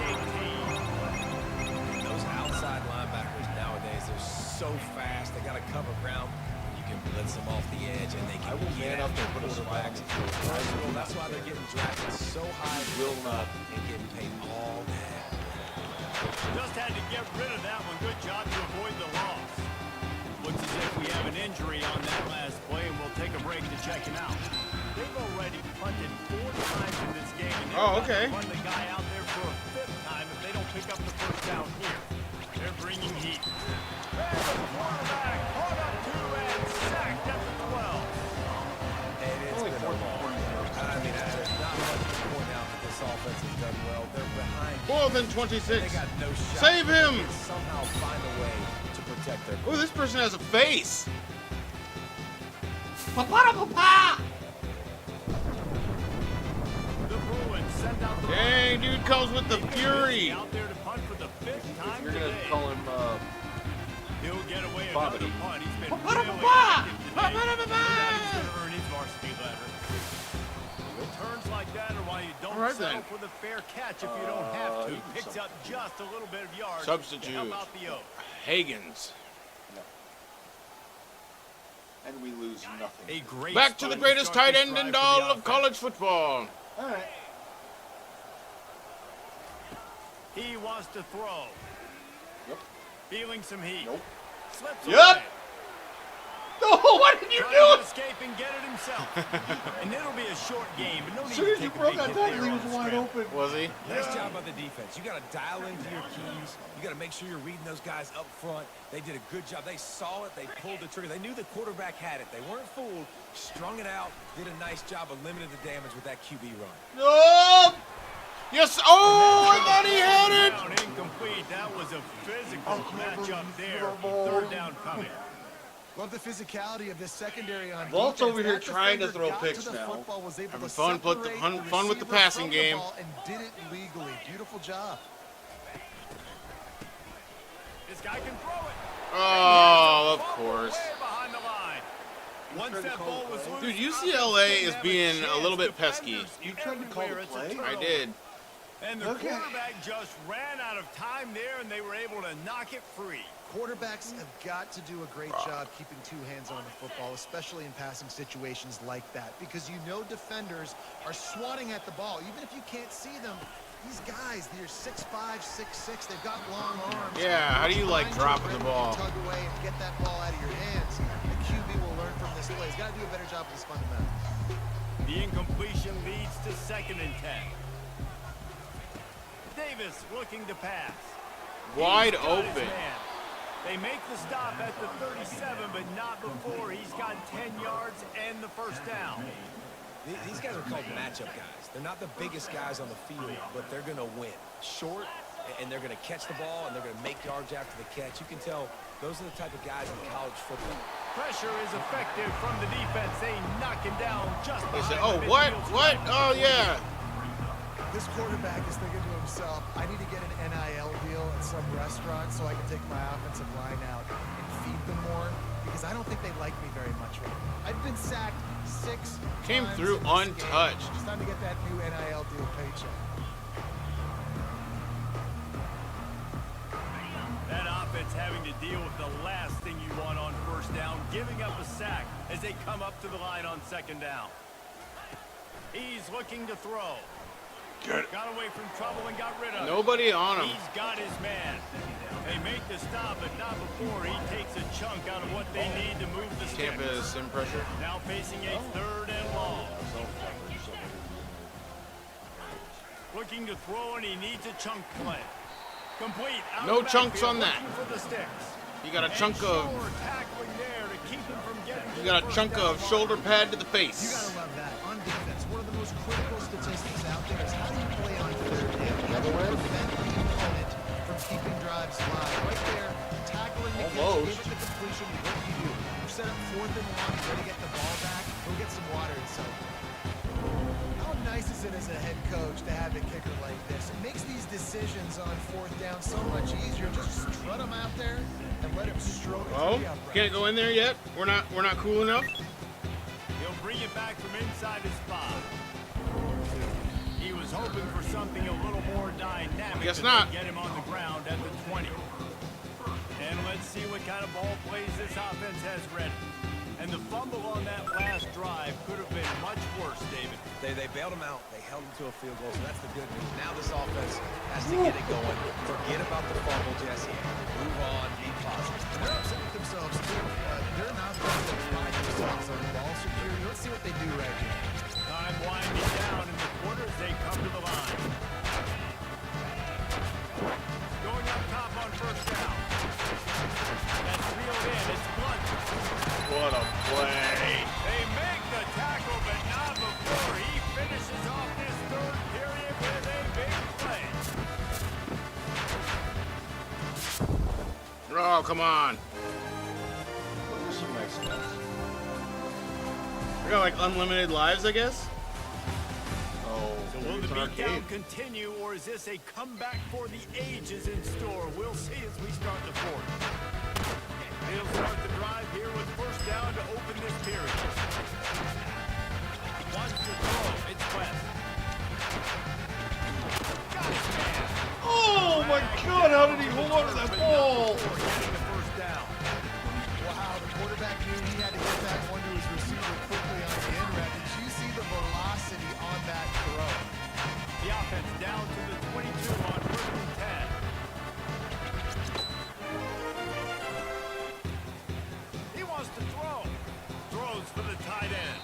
18. those outside linebackers nowadays, they're so fast. They got to cover ground. You can blitz them off the edge, and they can get man up after there, put a smile on quarterbacks. the field. That's why they're getting drafted so high. Will not. And getting paid all that. Just had to get rid of that one. Good job to avoid the loss. Looks as if we have an injury on that last play, and we'll take a break to check him out. They've already punted 4 times in this game, and they're about to run the guy out there for a 5th time if they don't pick up the first down here. They're bringing heat. And the quarterback caught up to and sacked at the 12. And it's been a long day. I mean, there's not much to point out that this offense has done well. They're behind. More than They 26. got no shot. Save him. They can somehow find a way to protect their. Oh, this person has a face. The Bruins send out the Dang, dude comes with the fury. out there to punt for the 5th time You're gonna today. call him He'll get away Bobbity. another punt. He's been really active today. No doubt he's gonna earn his varsity letter. Returns like that are why you don't All right, settle then. for the fair catch if you don't have to. you Picks up just a little bit of yards. Substitute. How about the O? Hagens. and we lose nothing. A great Back to the start greatest start tight this end drive in for the all of offense. college football. All right. He wants to throw. Yep. Feeling some heat. Nope. Slips Yep. away. No, what did you Trying do? to escape and get it himself. And it'll be a short game, but no need As soon to as you take a broke big that hit tackle, there he on was the wide scrap. open. Was he? Nice job by the defense. You got to dial into your keys. You got to make sure you're reading those guys up front. They did a good job. They saw it. They pulled the trigger. They knew the quarterback had it. They weren't fooled. Strung it out. Did a nice job of limiting the damage with that QB run. No! Yes! Oh, I thought he had it! Down incomplete. That was a physical matchup there. 3rd down coming. Love the physicality of this secondary on Vault's defense. over here That trying to defender throw got picks to the now. football, was able Having to fun, put the- separate fun with the receiver passing from the game. ball And did it legally. Beautiful job. This guy can throw it. Oh, of Ball course. way behind the line. Once that ball was loose, Dude, the UCLA offense is didn't have being a chance. little bit pesky. Defenders You tried to call the everywhere, it's a play? I turnover. did. And the Okay. quarterback just ran out of time there, and they were able to knock it free. Quarterbacks have got to do a great job keeping 2 hands on the football, especially in passing situations like that, because you know defenders are swatting at the ball. Even if you can't see them, these guys, they're 6'5", 6'6", they've got long arms. Yeah, how do you like Trying to dropping the rip ball? and tug away and get that ball out of your hands. The QB will learn from this play. He's got to do a better job with his fundamentals. The incompletion leads to 2nd and 10. Davis looking to pass. Wide He's got his open. man. They make the stop at the 37, but not before he's got 10 yards and the first down. These guys are called matchup guys. They're not the biggest guys on the field, but they're going to win. Short, and they're going to catch the ball, and they're going to make yards after the catch. You can tell those are the type of guys in college football. Pressure is effective from the defense. They knock him down just They behind said, the oh, what? midfield What? stripe. Oh, yeah. This quarterback is thinking to himself, I need to get an NIL deal at some restaurant so I can take my offensive line out and feed them more, because I don't think they like me very much right now. I've been sacked 6 Came times through in this untouched. game. It's time to get that new NIL deal paycheck. That offense having to deal with the last thing you want on first down, giving up a sack as they come up to the line on 2nd down. He's looking to throw. Got away from trouble and got rid of it. Nobody on him. He's got his man. They make the stop, but not before he takes a chunk out of what they need to move the Stix. Tampa sim pressure. Now facing a 3rd and long. Looking to throw, and he needs a chunk play. Complete. Out No of the chunks backfield, on that. looking for the Stix. You got a And chunk of sure tackling there to keep him from getting to you got the a first chunk down of mark. shoulder pad to the You face. gotta love that. On defense, one of the most critical statistics out there is how do you play on 3rd down? How do you prevent the opponent from keeping drives alive? Right there, tackling the catch, Almost. give it the completion. What do? You set up 4th and long, you ready to get the ball back, go get some water and so. How nice is it as a head coach to have a kicker like this? It makes these decisions on 4th down so much easier. Just strut them out there and let him stroke it Oh, to the upright. can't go in there yet. We're not cool enough. He'll bring it back from inside his spot. He was hoping for something a little more dynamic. Guess to not. Get him on the ground at the 20. And let's see what kind of ball plays this offense has ready. And the fumble on that last drive could have been much worse, David. They bailed him out. They held him to a field goal, so that's the good news. Now this offense has to get it going. Forget about the fumble, Jesse. Move on. Be positive. They're upset with themselves too. They're not going to pride themselves on ball security. Let's see what they do right here. Time winding down in the quarter as they come to the line. Going up top on 1st down. That's reeled in. It's Blunt. What a play. They make the tackle, but not before he finishes off this 3rd period with a big play. Oh, come on. Those are some nice stats. We got like unlimited lives, I guess. Oh, So will the it's an beatdown arcade. continue, or is this a comeback for the ages in store? We'll see as we start the 4th. He'll start the drive here with 1st down to open this period. Wants to throw. It's West. Got his man. Oh my God! How did he hold on to that ball? Getting the 1st down. Wow, the quarterback knew he had to get that one to his receiver quickly on the end route. Did you see the velocity on that throw? The offense down to the 22 on 1st and 10. He wants to throw. Throws for the tight end.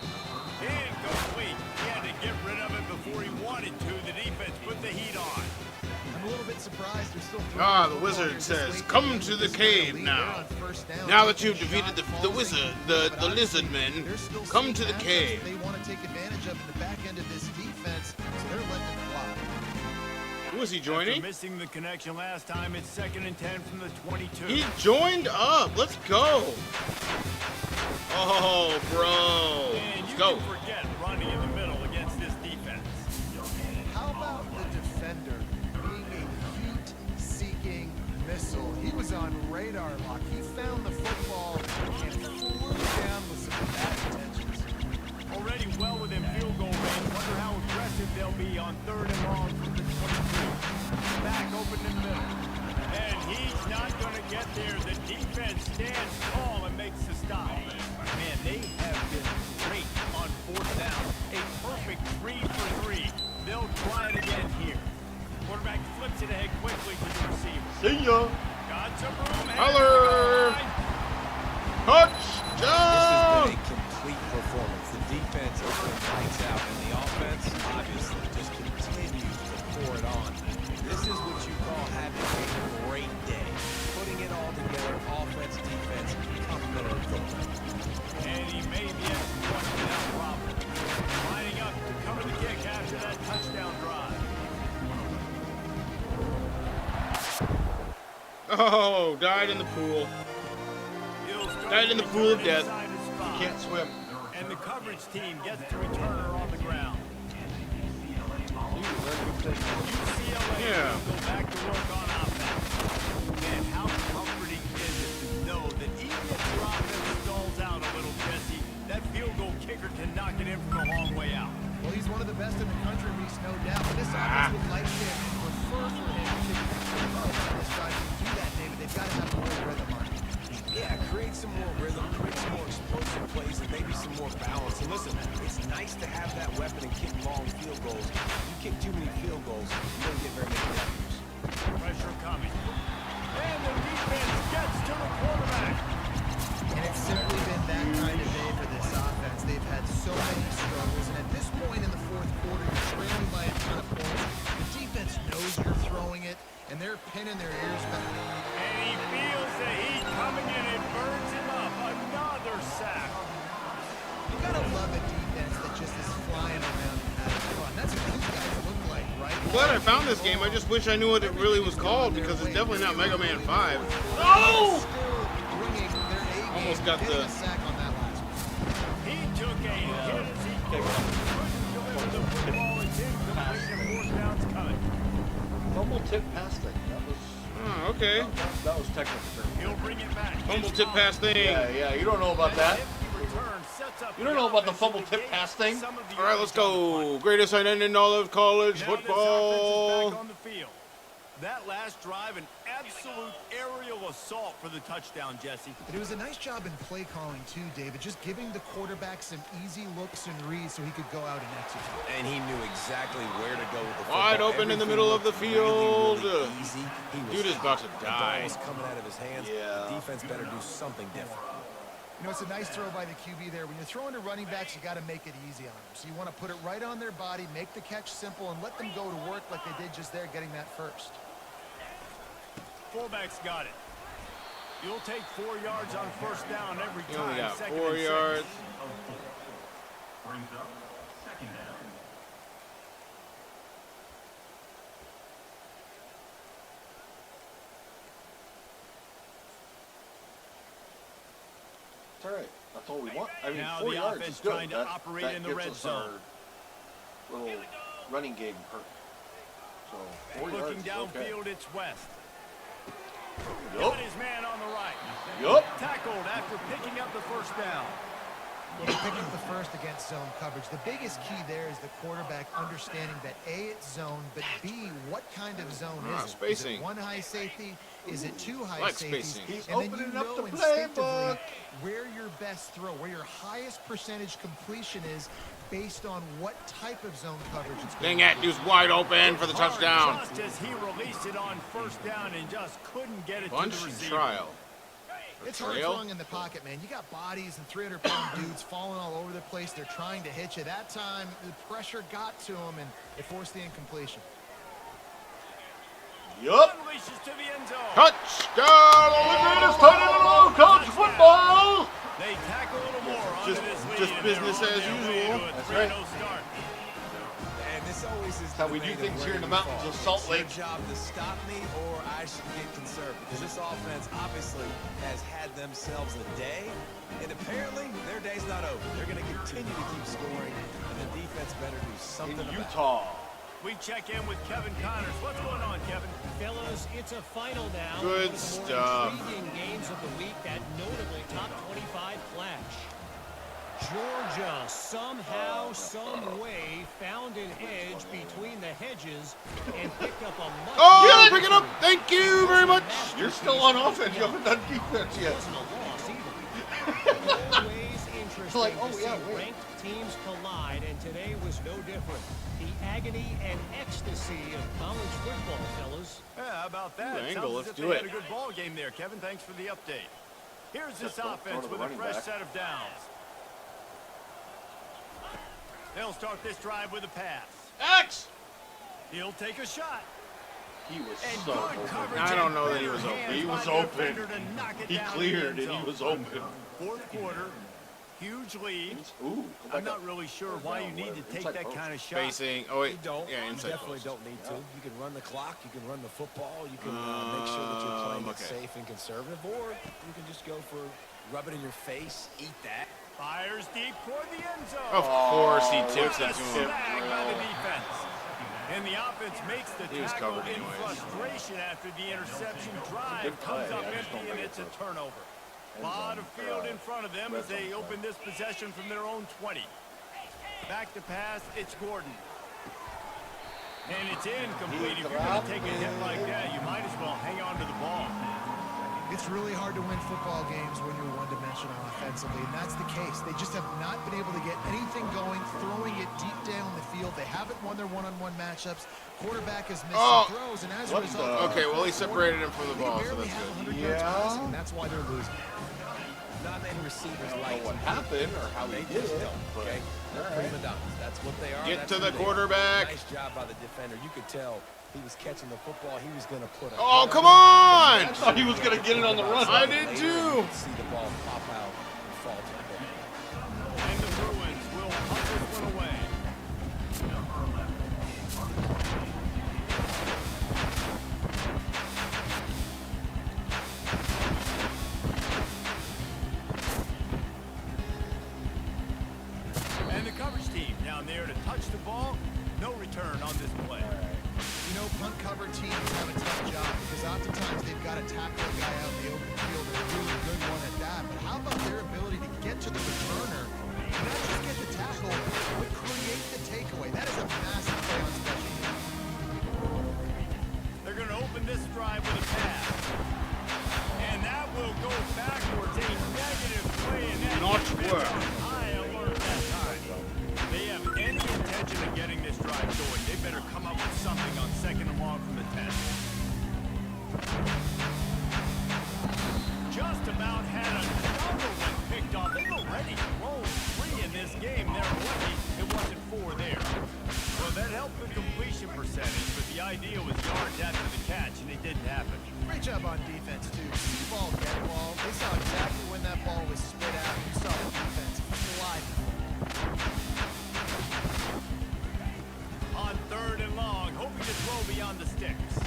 Incomplete. He had to get rid of it before he wanted to. The defense put the heat on. I'm a little bit surprised they're still throwing Ah, the the football wizard here this says, late. "Come to the This is cave lead. now. They're on 1st down. Now that Taking you've defeated shots, the balls wizard, in. the But obviously, lizard men, they're still come seeing to the matchups cave." They want to take advantage of in the back end of this defense, so they're letting it fly. Who is he After joining? missing the connection last time, it's 2nd and 10 from the 22. He joined up. Let's go. Oh, bro. And Let's you go. can forget running in the middle against this defense. How about the defender being a heat-seeking missile? He was on radar lock. He found the football and flew down with some bad intentions. Already well within field goal range. Wonder how aggressive they'll be on 3rd and long from the 22. Back open in the middle. And he's not going to get there. The defense stands tall and makes the stop. Man, they have been great on 4th down. A perfect 3 for 3. They'll try it again here. Quarterback flips it ahead quickly to the receiver. See ya. Got some room. Holler! Touchdown! This has been a complete performance. The defense has been lights out, and the offense obviously just continues to pour it on. This is what you call having a great day. Putting it all together, offense, defense, complementary football. And he made the extra point without problem. Lining up to cover the kick after that touchdown drive. Oh, died in the pool. He'll start Died in the to pool of return death. inside his spot. Can't swim. And the coverage team gets the returner on the ground. UCLA Yeah. will go back to work on offense. And how comforting is it to know that even if your offense stalls out a little, Jesse, that field goal kicker can knock it in from a long way out. Well, he's one of the best in the country, Reese, no doubt. But this offense would like to prefer for him to kick the ball on this drive. To do that, David, they've got to have more rhythm on it. Yeah, create some more rhythm, create some more explosive plays, and maybe some more balance. And listen, it's nice to have that weapon and kick long field goals. You kick too many field field goals, you don't get very many W's. Pressure coming. And the defense gets to the quarterback. And it's simply been that kind of day for this offense. They've had so many struggles, and at this point in the fourth quarter, you're trailing by a ton of points. The defense knows you're throwing it, and they're pinning their ears back. And he feels the heat coming in. It burns him up. Another sack. You gotta love a defense that just is flying around and having fun. That's what these guys look like, right? I'm glad I found this game. I just wish I knew what it really was called because it's definitely not Mega Man 5. Oh! Bringing their A game, Almost got getting the- a sack on that last one. He took a hit as he couldn't deliver the football. It's incomplete and fourth down's coming. Fumble tip pass thing. Oh, okay. That was technical term. He'll bring it back. Fumble tip pass thing. Yeah, you don't know about that. You don't know about the fumble tip pass thing? All right, let's go. Greatest tight end in all of college football. Back on the field. That last drive, an absolute aerial assault for the touchdown, Jesse. But it was a nice job in play calling too, David, just giving the quarterback some easy looks and reads so he could go out and execute. And he knew exactly where to go with the football. Wide open in the Everything middle of the looked field. really easy. He was Dude is about to hot. The die. ball was coming out of his hands. Yeah. The defense better do something different. You know, it's a nice throw by the QB there. When you're throwing to running backs, you got to make it easy on them. So you want to put it right on their body, make the catch simple, and let them go to work like they did just there, getting that first. Fullback's got it. You'll take 4 yards on first down every He time. only got Second 4 and 6. yards. Brings up second down. It's all right. That's all we want. I mean, Now 4 the yards offense is good. trying to operate in the gives red us zone. our little running game perk. So 4 yards Looking is downfield, okay. it's West. Yup. Got his man on the right. Yup. Tackled after picking up the first down. Well, they're picking up the first against zone coverage. The biggest key there is the quarterback understanding that A, it's zone, but B, what kind of zone is it? Spacing. Is it one high safety? Is it two high Like safeties? spacing. He's And then opening you up know the instinctively playbook. where your best throw, where your highest percentage completion is based on what type of zone coverage it's going Dang to it, be. he was wide open for the Hard touchdown. Just as he released it on first down and just couldn't get it Bunch to the and receiver. trial. It's hard Trail? throwing in the pocket, man. You got bodies and 300-pound dudes falling all over the place. They're trying to hit you. That time, the pressure got to him, and it forced the incompletion. Yup. Unleashes to the end zone. Touchdown! The greatest tight end in all of college football. They tackle a little more Just- onto this lead, just and they're business on as their way usual. to a That's 3-0 right. start. And this always is how we do debate of things where here in the you mountains fall. of Salt It's Lake. your job to stop me, or I should get conservative. Because this offense obviously has had themselves a day, and apparently their day's not over. They're going to continue to keep scoring, and the defense better do something In about it. Utah. We check in with Kevin Connors. What's going on, Kevin? Fellas, it's a final now. Good One of the more stuff. intriguing games of the week, that notably top 25 clash. Georgia somehow, some way found an edge between the hedges and picked up a much. Oh, pick it up. Thank you very much. You're still on offense. You haven't done defense yet. Wasn't a loss either. Always interesting Like, oh, to yeah, see wait. ranked teams collide, and today was no different. The agony and ecstasy of college football, fellas. Yeah, how about that? Good angle, Sounds let's as if do they it. had a good ball game there, Kevin. Thanks for the update. Here's this Just don't throw offense to the with a running fresh back. set of downs. They'll start this drive with a pass. X. He'll take a shot. He was And so good open. coverage. I don't and know that he better was open. hands He by was the open. defender to knock it He down cleared in the and he end was zone. open. Fourth quarter, huge lead. Ooh. I'm not really sure why you need to take Inside that post. kind of shot. Spacing. Oh, wait. You don't. Yeah, You inside definitely post. don't need to. You can run the clock. You can run the football. You can make sure that you're playing it okay. safe and conservative. Or you can just go for rub it in your face, eat that. Fires deep toward the end zone. Of course he tips What it a to him. snag by the defense. And the offense makes the He was tackle covered in anyways. frustration after the interception. Drive Good comes play. up I just don't empty and think it's a it's turnover. Lot of field in front of them as they open this possession from their own 20. Back to pass, it's Gordon. And it's incomplete. If you're going to take a hit like that, you might as well hang on to the ball. It's really hard to win football games when you're one-dimensional offensively, and that's the case. They just have not been able to get anything going, throwing it deep down the field. They haven't won their one-on-one matchups. Quarterback has missed some throws, and as a result... Okay, well, he separated him from the ball, so barely that's have good. 100 yards passing, and that's why they're losing. Not many receivers I like don't know what happened or how they he did just it. don't, But, okay? They're all right. prima donnas. That's what they are. Get That's to who the they are. quarterback. Nice job by the defender. You could tell he was catching the football. He was going to put a... Oh, come on! I thought he was going to get it on the run. I did too. See the ball pop out and fall to the ball. And the Bruins will hunt this one away. And the coverage team down there to touch the ball. No return on this play. You know, punt cover teams have a tough job because oftentimes they've got to tackle a guy out in the open field and a really good one at that. But how about their ability to get to the returner and not just get the tackle, but create the takeaway? That is a massive play on special teams. They're going to open this drive with a pass. And that will go backwards. A negative play. And that Not defense work. on high alert that time. They have any intention of getting this drive going. They better come up with something on second and long from the 10. Just about had another one picked off. They've already thrown 3 in this game. They're lucky it wasn't 4 there. Well, that helped the completion percentage, but the idea was yards after the catch, and it didn't happen. Great job on defense, too. See ball, get ball. They saw exactly when that ball was spit out. You saw the defense fly. On 3rd and long, hoping to throw beyond the sticks.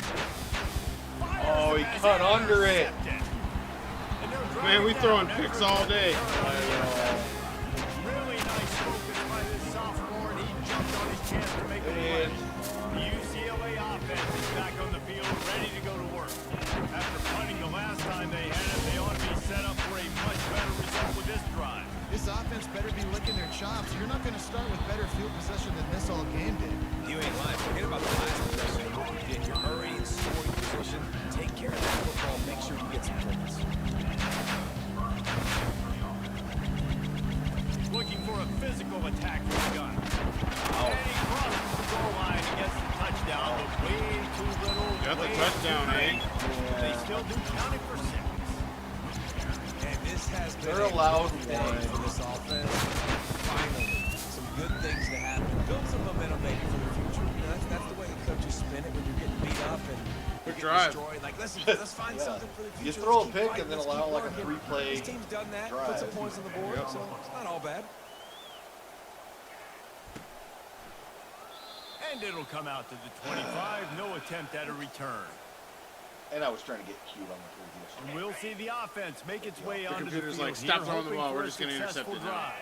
Oh, he cut under it. Man, we throwing picks all day. Really nice focus by this sophomore, and he jumped on his chance to make a play. The UCLA offense is back on the field, ready to go to work. After punting the last time they had it, they ought to be set up for a much better result with this drive. This offense better be licking their chops. You're not going to start with better field possession than this all game did. You ain't lying. Forget about the last possession. What you did, you're hurrying, scoring position. Take care of that football. Make sure you get some points. Looking for a physical attack from the gun. And he crosses the goal line and gets the touchdown, but way too little. Got the way touchdown, too late. eh? They still do count it for 6. And this has been They're a allowed good day one. for this offense. Finally, some good things to happen. Build some momentum maybe for the future. You know, that's the way the coaches spin it when you're getting beat up and Good you get drive. destroyed. Like, let's find Yeah. something for the You future. throw Let's a keep pick fighting. and then Let's allow keep like a working. 3-play This team's done that. Put drive. some points on the board, so it's not all bad. And it'll come out to the 25. No attempt at a return. And I was trying to get cute on the previous one. And we'll see the offense make its way onto the computer's field like, "Stop here, throwing the hoping ball. for We're a just gonna intercept successful it now." drive.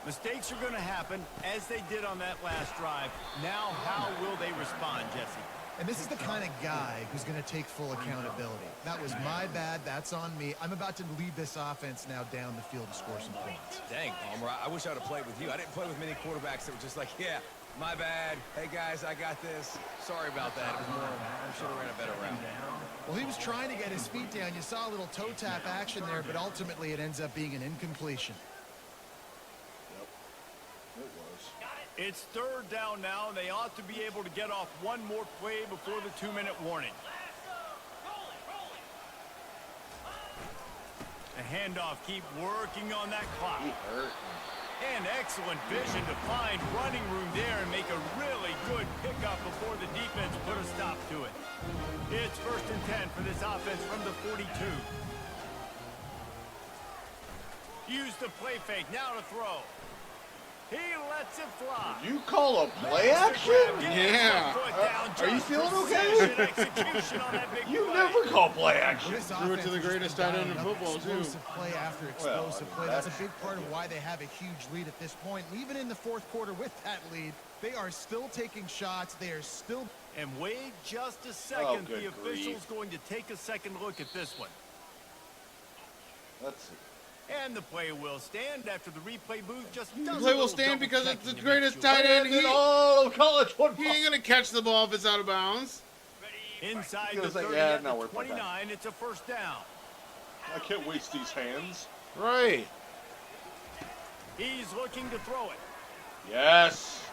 Mistakes are going to happen, as they did on that last drive. Now, how will they respond, Jesse? And this is the kind of guy who's going to take full accountability. That was my bad. That's on me. I'm about to lead this offense now down the field to score some points. Dang, Palmer, I wish I would have played with you. I didn't play with many quarterbacks that were just like, yeah, my bad. Hey, guys, I got this. Sorry about that. It was more, I should have ran a better route. Well, he was trying to get his feet down. You saw a little toe tap action there, but ultimately it ends up being an incompletion. It was. It's 3rd down now, and they ought to be able to get off one more play before the 2-minute warning. The handoff, keep working on that clock. He hurt. And excellent vision to find running room there and make a really good pickup before the defense put a stop to it. It's 1st and 10 for this offense from the 42. Use the play fake, now to throw. He lets it fly. You call a play action? Yeah. Are you feeling okay? Execution on that big You play. never call play action. This Threw it to offense the has just greatest been tight end in dialing up football, too. explosive play after explosive play. Well, That's a big part of why they have a huge lead at this point. And even in the 4th quarter with that lead, they are still taking shots. They are still... And wait just a second. good The official's grief. going to take a second look at this one. Let's see. And the play will stand after the replay booth just does The a play will little stand because it's double-checking the to make greatest sure. tight end. In all of college football. He ain't gonna catch the ball if it's out of bounds. Inside He the was like, 30 yeah, at no, the we're playing 29, it's a 1st down. I can't waste these hands. Right. He's looking to throw it. Yes.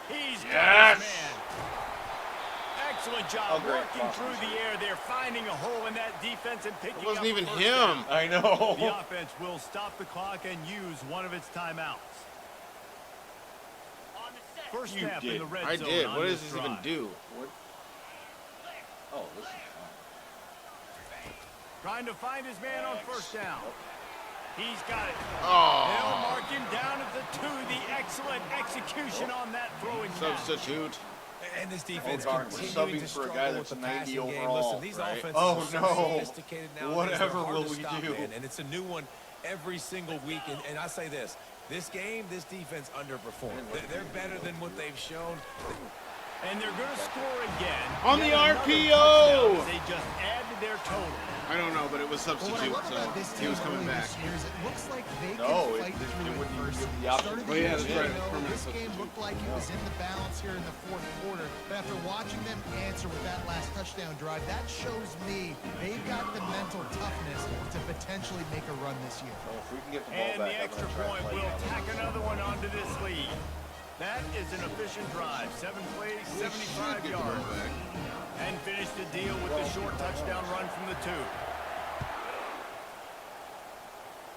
He's got Yes. his man. Excellent job Oh, great. working through the air there, finding a hole in that defense and picking It wasn't up even a first him. down. I know. The offense will stop the clock and use one of its timeouts. First You snap in did. the red I zone did. on What does this drive. even do? What? Oh, this is Trying to find his man on first down. He's got it. They'll Oh. mark him down at the 2. The excellent execution on that throwing catch. Substitute. And this defense darn, we're continuing subbing to for a guy struggle that's with the 90 passing game. overall, Listen, these right? offenses Oh, are so no. sophisticated nowadays. Whatever they're hard will to we stop, do? man. And it's a new one every single week. And I say this game, this defense underperformed. They're better than what they've shown. And they're going to score again. On the Yet another RPO. touchdown as they just added their total. I don't know, but it was But what I substitute, love so about this he team was coming early back. this year is it looks like they No, can it fight didn't- through it wouldn't even adversity. give the option. Started Oh, yeah, that's year, right. you know, Permanent this game substitute. looked like it was in the balance here in the fourth quarter, but after watching them answer with that last touchdown drive, that shows me they've got the mental toughness to potentially make a run this year. Well, if we can get the ball And back, the I'm extra gonna try point to play will that. tack another one onto this lead. That is an efficient drive. 7 plays, 75 Get the ball yards. back. And finish the deal with the short touchdown run from the 2.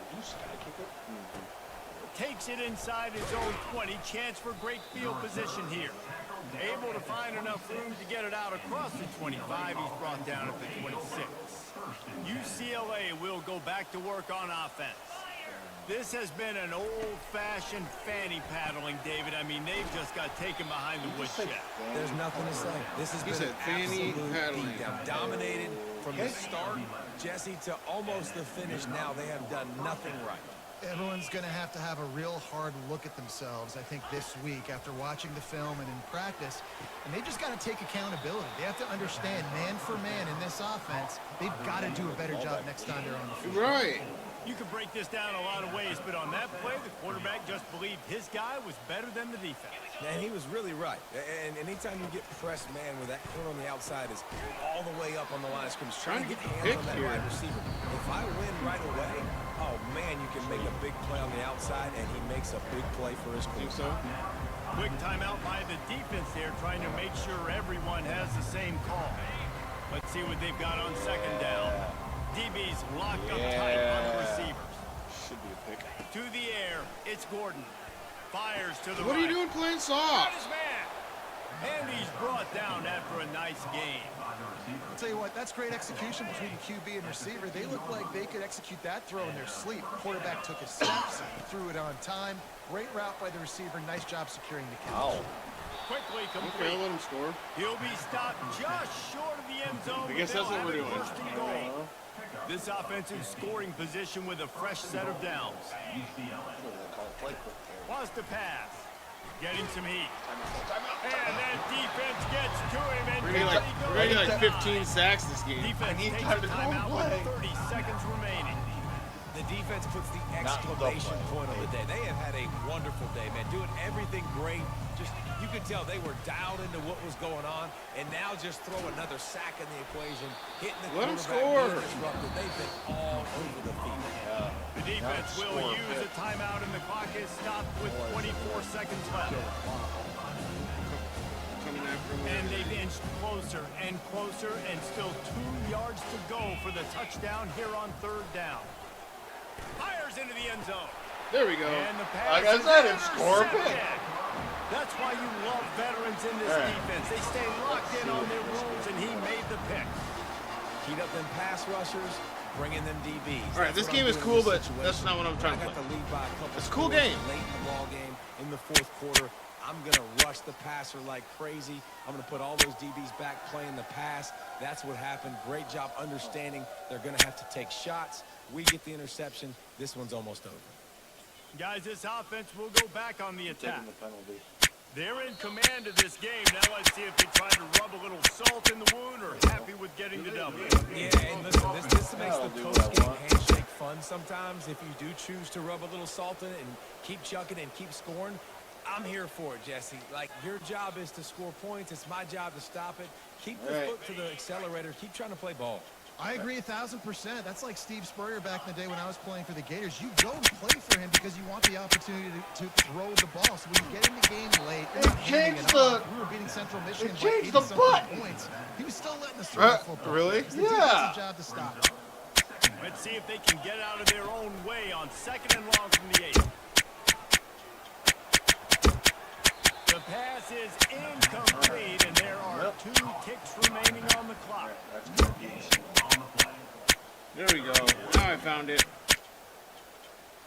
Did you sky kick it? Takes it inside his own 20. Chance for great field position here. Able to find enough room to get it out across the 25. He's brought down at the 26. UCLA will go back to work on offense. This has been an old-fashioned fanny paddling, David. I mean, they've just got taken behind the woodshed. There's nothing to say. This has He been said an fanny absolute paddling. beatdown. Dominated from the start, Jesse, to almost the finish now. They have done nothing right. Everyone's going to have a real hard look at themselves, I think, this week after watching the film and in practice. And they just got to take accountability. They have to understand, man for man in this offense, they've got to do a better job next time they're on the field. Right. You can break this down a lot of ways, but on that play, the quarterback just believed his guy was better than the defense. And he was really right. And anytime you get pressed, man, with that corner on the outside is all the way up on the line of scrimmage, trying to get hands pick on that here. wide receiver. If I win right away, oh, man, you can make a big play on the outside, and he makes a big play for his Think team. so? Quick timeout by the defense there, trying to make sure everyone has the same call. Let's see what they've got on second down. DB's locked up tight on the receivers. Should be a pick. To the air, it's Gordon. Fires to the What right. are you doing playing Got soft? his man. And he's brought down after a nice game. I'll tell you what, that's great execution between the QB and receiver. They look like they could execute that throw in their sleep. Quarterback took his steps, threw it on time. Great route by the receiver. Nice job securing the catch. Ow. Quickly Okay, complete. let him score. He'll be stopped just short of the end zone. I guess but that's they'll what we're have it doing. first and goal. This offensive scoring position with a fresh set of downs. Wants to pass. Getting some heat. And that defense gets to him. And We're gonna down he goes. get like 15 sacks this game. Defense need takes time a to call timeout play. with 30 seconds remaining. The defense puts the Not the exclamation play. point on the day. They have had a wonderful day, man. Doing everything great. Just, you could tell they were dialed into what was going on. And now just throw another sack in the equation. Hitting the Let 'em quarterback, score. being disrupted. They've been all over the field. The defense will score use a pick. timeout, and the clock is stopped with 24 seconds left. Coming after him. And they've inched closer and closer, and still 2 yards to go for the touchdown here on third down. Fires into the end zone. There we go. And the pass Like I is said, it's score intercepted. pick. That's why you love veterans in this Right. defense. They stay locked in on their rules, and he made the pick. Heat up them pass rushers, bringing them DBs. All right, That's this what game I'm is doing cool, in this but situation. that's not what I'm trying to I got play. the lead by a couple It's a cool scores game. late in the ball game in the fourth quarter. I'm going to rush the passer like crazy. I'm going to put all those DBs back playing the pass. That's what happened. Great job understanding they're going to have to take shots. We get the interception. This one's almost over. Guys, this offense will go back on the attack. Taking the penalty. They're in command of this game. Now let's see if they try to rub a little salt in the wound or happy with getting the W. Yeah, and listen, this makes the That'll do post what I game want. handshake fun sometimes. If you do choose to rub a little salt in it and keep chucking and keep scoring, I'm here for it, Jesse. Like, your job is to score points. It's my job to stop it. Keep the Right. foot to the accelerator. Keep trying to play ball. I agree 1,000%. That's like Steve Spurrier back in the day when I was playing for the Gators. You go and play for him because you want the opportunity to throw the ball. So when you get in the game late, It changed the. we were beating Central Michigan It by changed the 80-something button. points. He was still letting us throw the football. Really? It's the defensive job to stop it. Let's see if they can get out of their own way on 2nd and long from the 8. The pass is incomplete, and there are 2 ticks remaining on the clock. That's good games. There we go. Now I found it.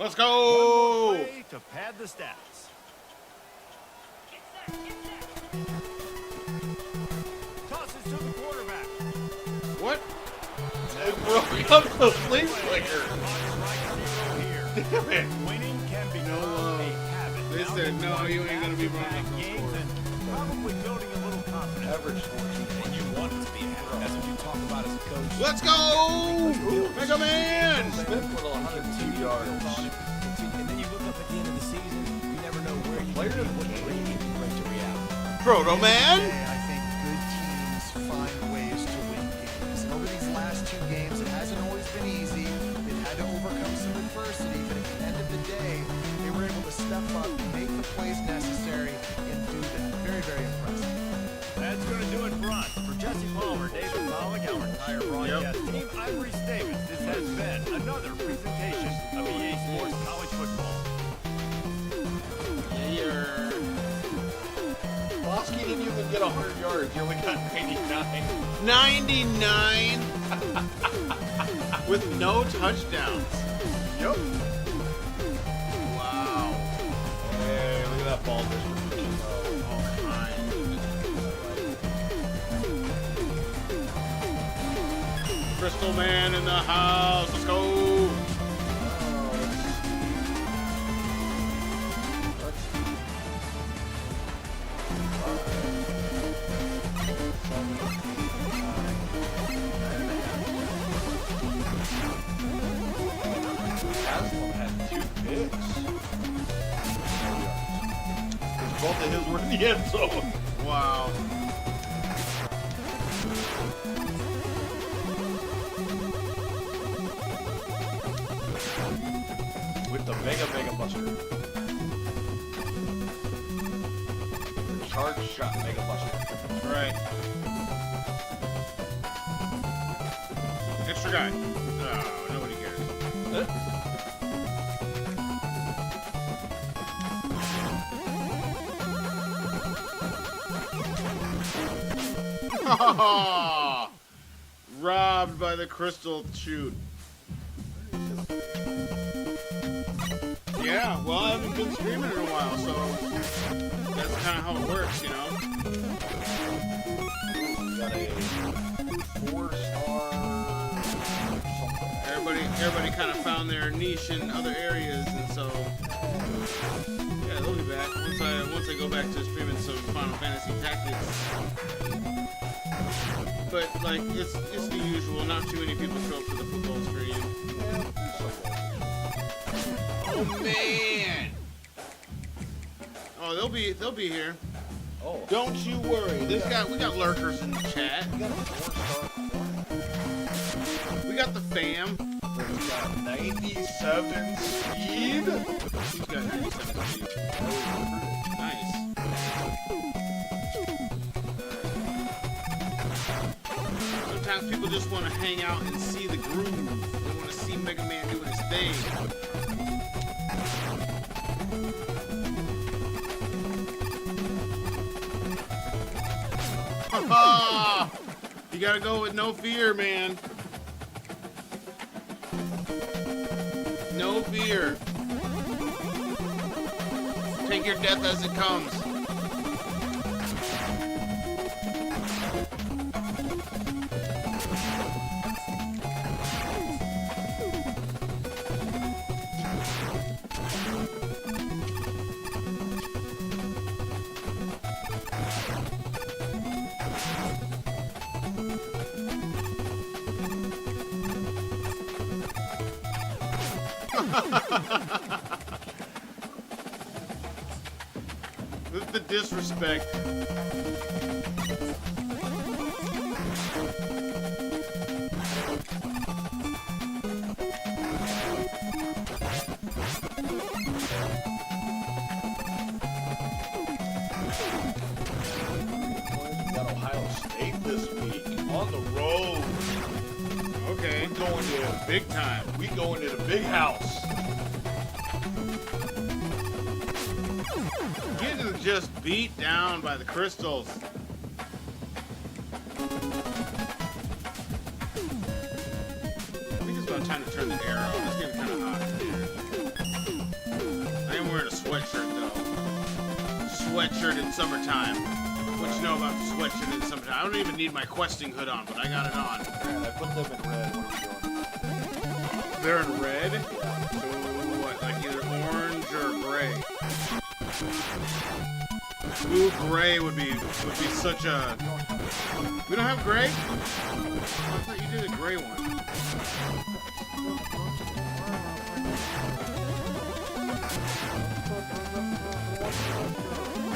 Let's go! One more play to pad the stats. Tosses to the quarterback. What? It broke up the flea flicker. Damn it. Winning can be No, a habit. they Now said, they no, want you ain't gonna be running back-to-back up those games scores. and probably building a little confidence. Average 14. And you want it to be a habit. That's what you talk about as a coach. Let's go! Mega Man! Smith with 102 yards. And then you look up at the end of the season, you never know where you Player can be, of the what game. dream you can bring to reality. Proto Man! I think good teams find ways to win games. And over these last 2 games, it hasn't always been easy. They've had to overcome some adversity, but at the end of the day, they were able to step up, make the plays necessary, and do that. Very, very impressive. That's going to do it for us. For Jesse Palmer, David Pollock, our entire broadcast team, I'm Reese Davis. This has been another presentation of EA Sports College Football. Yeah. Bosky didn't even get 100 yards. He only got 99. 99 with no touchdowns. Yep. Wow. Hey, look at that ball distribution. Crystal Man in the house. Let's go. Haslam had 2 picks. Both of his were in the end zone. Wow. With the Mega Buster. The charge shot Mega Buster. Right. Extra guy. Oh, nobody cares. Robbed by the crystal shoot. Yeah, well, I haven't been streaming in a while, so that's kind of how it works, you know? Got a 4-star something. Everybody kind of found their niche in other areas, and so yeah, they'll be back once I go back to streaming some Final Fantasy Tactics. But like it's the usual. Not too many people show up for the football stream. Oh man! Oh, they'll be here. Oh, Don't you worry. We got lurkers in the chat. we got a 4-star. We got the fam. We got 97 speed. Who's got 97 speed? Nice. Sometimes people just want to hang out and see the groove. They want to see Mega Man doing his thing. You gotta go with no fear, man. No fear. Take your death as it comes. The disrespect. going to Big time. we going to the big house. Getting just beat down by the crystals. I think it's about time to turn the air on. It's getting kind of hot here. I am wearing a sweatshirt though. Sweatshirt in summertime. What you know about the sweatshirt in summertime? I don't even need my questing hood on, but I got it on. Man, I put them in red. What are we doing? They're in red. So what? Like either orange or gray. Ooh, gray would be such a. We don't have gray? I thought you did a gray one.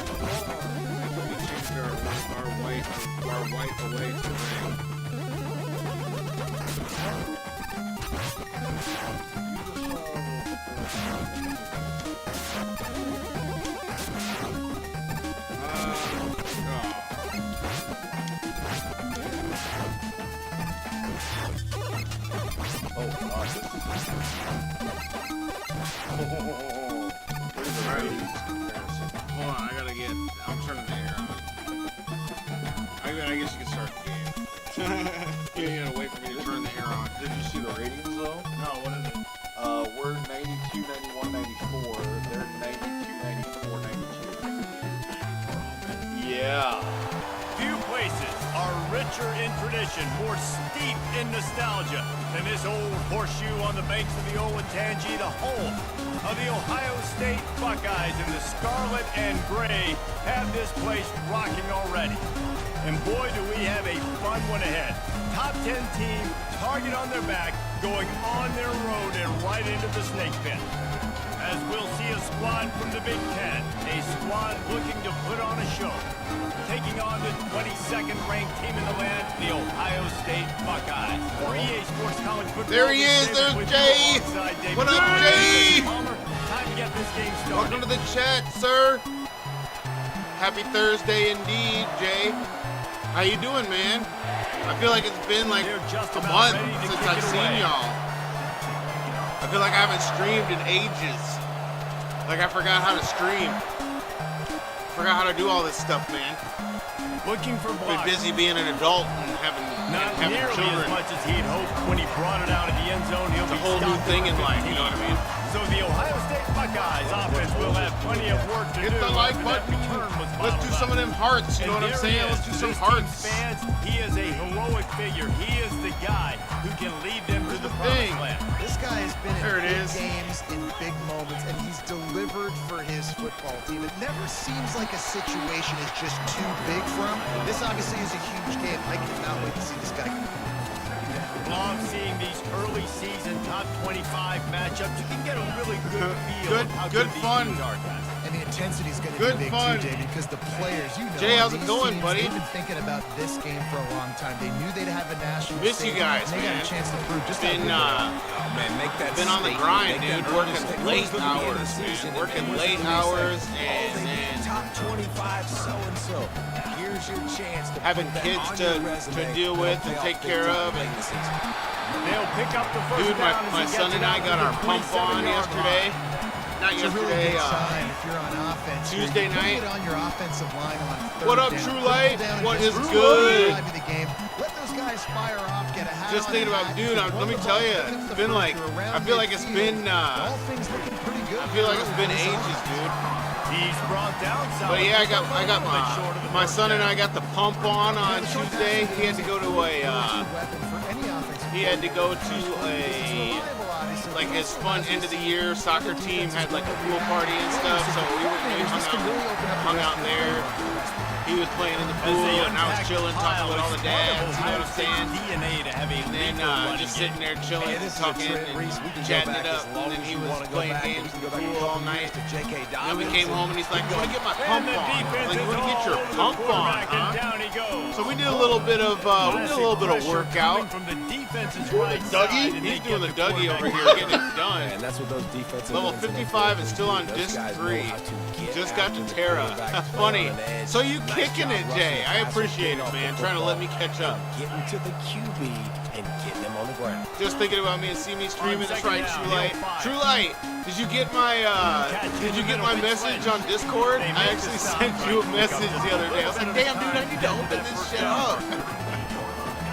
We changed our white away to gray. Oh, God, this is... Where's the ratings comparison? Hold on, I gotta get. I'm turning the air on. I guess you can start the game. You gotta wait for me to turn the air on. Did you see the ratings, though? No, what is it? We're 92, 91, 94. They're 92, 94, 92. Yeah. Few places are richer in tradition, more steep in nostalgia than this old horseshoe on the banks of the Olentangy, the home of the Ohio State Buckeyes, and the scarlet and gray have this place rocking already. And boy, do we have a fun one ahead. Top 10 team, target on their back, going on their road and right into the snake pit. As we'll see a squad from the Big Ten, a squad looking to put on a show, taking on the 22nd ranked team in the land, the Ohio State Buckeyes. For EA Sports College Football. There he is, there's Jay. What up, Jay? Time to get this game started. Welcome to the chat, sir. Happy Thursday indeed, Jay. How you doing, man? I feel like it's been like a month since I've seen y'all. I feel like I haven't streamed in ages. Like I forgot how to stream. Forgot how to do all this stuff, man. Looking for Been blocks. busy being an adult and having Not nearly children. as much as he'd hoped when he brought it out of the end zone. He'll It's a be whole new stopped thing at in life, 15. you know what I mean? So the Ohio State Buckeyes offense will have plenty of work to Hit do. the like after that button. return was Let's do bottled some up. of them hearts, you know And what I'm there he saying? is. Let's do some This hearts. team's fans, he is a heroic figure. He is the guy who can lead them to the thing. promised land. This guy has been There in it big is. games, in big moments, and he's delivered for his football team. It never seems like a situation is just too big for him. This obviously is a huge game. I cannot wait to see this guy. Love seeing these early season top 25 matchups. You can get a really good feel Good- of how good these fun. teams are, guys. And the intensity is going to Good be big fun. too, Jay, because the players, you know, Jay, how's it these going, teams, buddy? They've been thinking about this game for a long time. They knew they'd have a national Miss you stage, guys, and they man. got a chance to prove just how Been good they are. Man, make that been on the statement, grind, make that dude. Working earnest statement. late Look at the end of the hours, season, man. Working and late listen to me hours say, and top 25 so-and-so. Here's your chance to having put that kids on to your resume deal and with play and off take big care time of. late in the season. They'll pick up the first Dude, down as my he son gets and it I out got to our the pump on 27-yard yesterday. line. Not It's a really yesterday, good sign if you're on offense. here. Tuesday You put night. it on your offensive line on third What up, down. True Put Light? it down and What just is drive good? the game. Let those guys fire off, get a hat Just on thinking a about, hat. dude, You can let run me the tell ball, you, get it to it's the been first like, or around I feel like it's midfield. been, All things looking pretty good. I feel like it's been for this ages, offense. dude. He's brought down solid. But yeah, I got Short of the my first son and down. I got the pump on Tuesday. He had to go to a, Weapon for any offensive he had to go to reliable, a, obviously. like his fun end of the year soccer team had like a pool party and stuff, so we hung out there. He was playing in the As pool, they and I was unpack chilling, talking with all the dads. You know what I'm saying? DNA to have a And then legal running just game. sitting there chilling, Hey, this is a talking, trip, and Reese. We can go chatting back it up. as long And then as he you was wanna go playing back, and games we in can the go back a pool all couple night. years to J.K. Then we Dobbins came and- home and he's like, "You want to get my And pump the on? defense Like, you is want to get all your over the pump on, quarterback, and huh?" down he goes. So we did a little bit of Classic pressure workout. coming from the defense's right Dougie, side, and he's they doing the get Dougie over quarterback here, getting it done. And that's what those defensive Level ends and 55 is those still on guys disc know 3. how to get Just got to after the Terra. quarterback, play Funny. on an edge, So you not kicking it, Jay. I appreciate it, man. Trying to let me catch up. Getting to the QB and getting him on the ground. Just thinking about me and see me streaming. That's right, True Light. True Light, did you get my message on Discord? I actually sent you a message the other day. I was like, damn, dude, I need to open this shit up.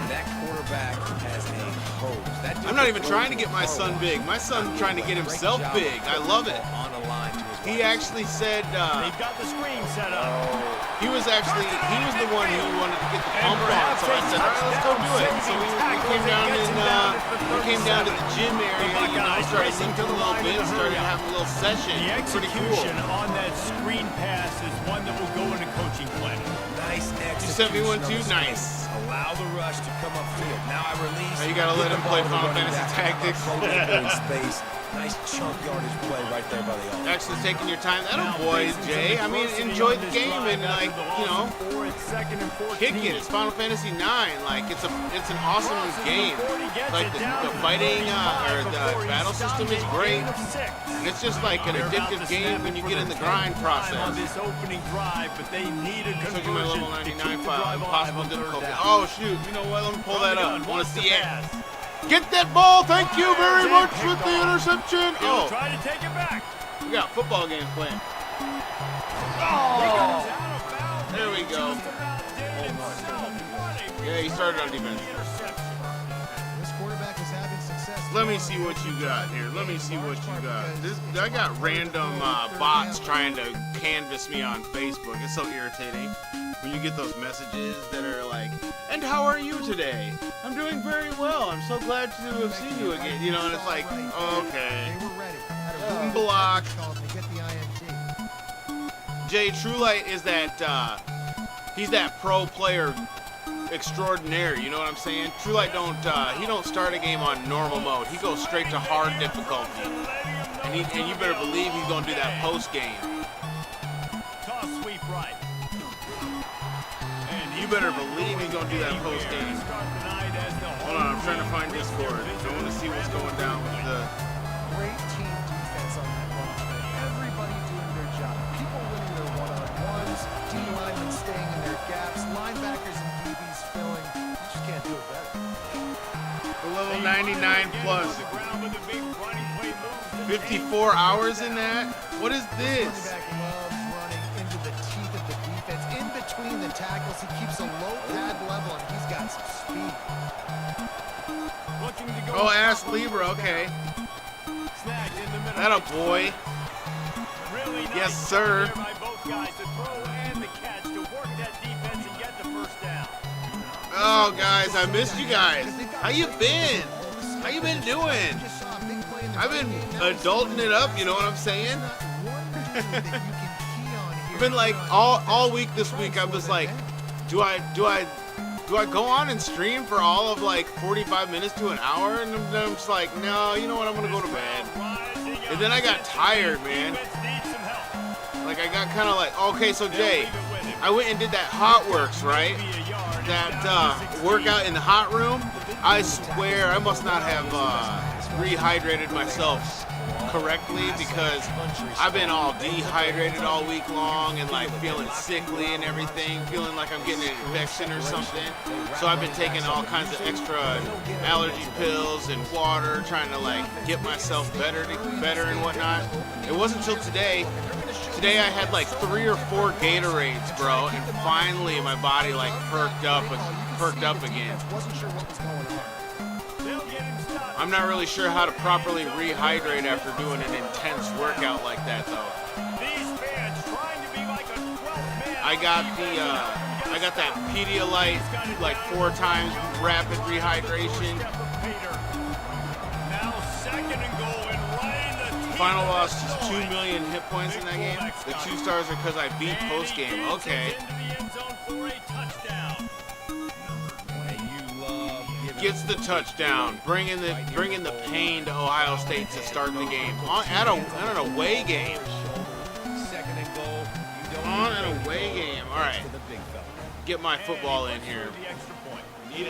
That quarterback has a hose. I'm not even trying to get my son big. My son's trying to get himself big. I love it. On the line to his He actually said They've got the screen set up. he was the one who wanted to get the pump on. So I said, all right, let's go do it. So we came down to the gym area, you know, started lifting a little bit, started having a little session. The Pretty cool. execution on that screen pass is one that will go in a coaching plan. nice execution. You sent me one too? on the screen. Nice. Allow the rush to come upfield. Now I release. Now you gotta let him play Final Running Fantasy back, Tactics. playmaker in space. Nice chunk yardage play right there by the offense. Actually taking your time. That boy, Jay. I mean, enjoy the game and, like, you know, kick it. It's Final Fantasy 9. Like, it's an awesome game. Like, the fighting or the battle system is great. And it's just like an addictive game when you get in the grind process. On this opening drive, but they need a Took you my conversion level to keep 99 the file. drive Impossible alive on third difficulty. down. Oh, shoot. You know what? Let me pull that up. I want to see it. Pass. Get that ball. Thank you very much with the interception. He'll Oh, try to take it back. we got football games playing. Oh. There we go. Yeah, he started on defense. This quarterback is having success. Let me see what you got here. Let me see what you got. I got random bots trying to canvass me on Facebook. It's so irritating when you get those messages that are like, "And how are you today? I'm doing very well. I'm so glad to have seen you again." You know, and it's like, okay. They were ready. Had a Boom really block. good call to get the INT. Jay Truelight is that he's that pro player extraordinaire, you know what I'm saying? Truelight he don't start a game on normal mode. He goes straight to hard difficulty. And you better believe he's gonna do that post game. Toss sweep right. You better believe he's gonna do that post game. Hold on, I'm trying to find Discord. I want to see what's going down with the Great team defense on that run play. Everybody doing their job. People winning their one-on-ones, D linemen staying in their gaps, linebackers and DBs filling. You just can't do it better. level 99 plus. 54 hours in that? What is this? Running back loves running into the teeth of the defense. In between the tackles, he keeps a low pad level, and he's got some speed. Oh, Ass Libra, okay. That a boy. Really nice Yes, sir. job there by both guys, the throw and the catch to work that defense and get the first down. Oh, guys, I missed you guys. How you been? How you been doing? Just saw a big play in the I've been running game. adulting it up, you know what I'm saying? Not one dude that you can key on here. I've been like all week this week. I was like, do I go on and stream for all of like 45 minutes to an hour? And then I'm just like, no, you know what? I'm gonna go to bed. And then I got tired, man. Like I got kind of like, okay, so Jay, I went and did that Hot Works, right? That workout in the hot room. I swear I must not have rehydrated myself correctly because I've been all dehydrated all week long and like feeling sickly and everything, feeling like I'm getting an infection or something. So I've been taking all kinds of extra allergy pills and water, trying to like get myself better and whatnot. It wasn't until today. Today I had like 3 or 4 Gatorades, bro, and finally my body like perked up again. Wasn't sure what was going on. I'm not really sure how to properly rehydrate after doing an intense workout like that, though. I got that Pedialyte like 4 times rapid rehydration. Final loss is 2 million hit points in that game. The 2 stars are because I beat post game. Okay. Gets the touchdown, bringing the pain to Ohio State to start the game at an away game. On an away game. All right, get my football in here.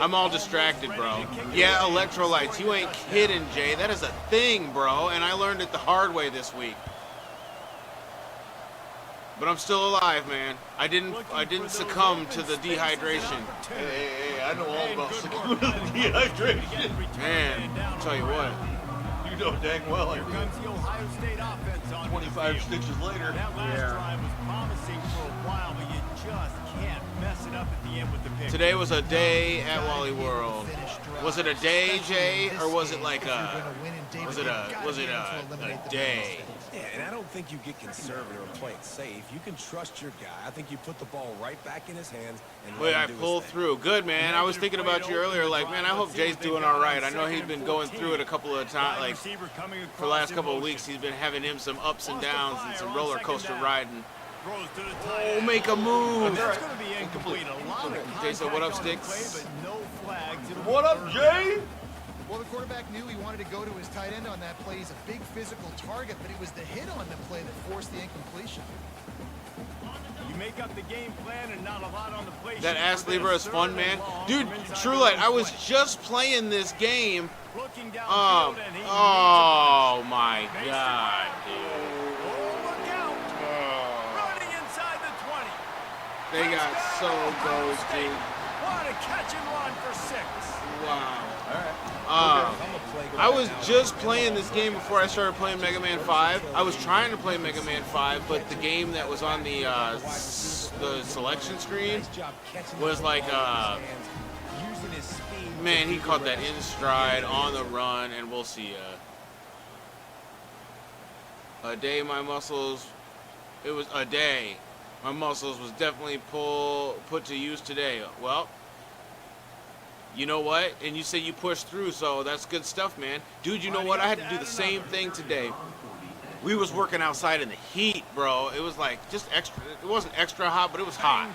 I'm all distracted, bro. Yeah, electrolytes. You ain't kidding, Jay. That is a thing, bro, and I learned it the hard way this week. But I'm still alive, man. I didn't succumb to the dehydration. Hey, I know all about succumbing to dehydration. Man, I'll tell you what. You know dang well I Here did. comes the Ohio State offense on 25 the field. stitches later. That last drive was promising for a while, but you just can't mess it up at the end with the pick. Today was a day at Wally World. Was it a day, Jay, or was it like a? Was it a day? Yeah, and I don't think you get conservative or play it safe. You can trust your guy. I think you put the ball right back in his hands and Wait, let I him do his pulled thing. through. Good, man. I was thinking about you earlier. Like, man, I hope Jay's doing all right. I know he's been going through it a couple of times. Like, for the last couple of weeks, he's been having him some ups and downs and some roller coaster riding. Oh, make a move. That's going to be incomplete. A lot of Jay said, "What up, contact on the Stix?" play, but no flags. It'll What up, Jay? Well, the quarterback knew he wanted to go to his tight end on that play. He's a big physical target, but it was the hit on the play that forced the incompletion. You make up the game plan and not a lot on the play. That ass lever is fun, man. Dude, True Light, I was just playing this game. Oh my God, dude. Oh, look out. Running inside the 20. They got so ghosted. What a catch and run for 6. Wow. I was just playing this game before I started playing Mega Man 5. I was trying to play Mega Man 5, but the game that was on the selection screen was like, man, he caught that in stride, on the run, and we'll see ya. A day my muscles, it was a day. My muscles was definitely put to use today. Well, you know what? And you say you pushed through, so that's good stuff, man. Dude, you know what? I had to do the same thing today. We was working outside in the heat, bro. It was like just extra. It wasn't extra hot, but it was hot.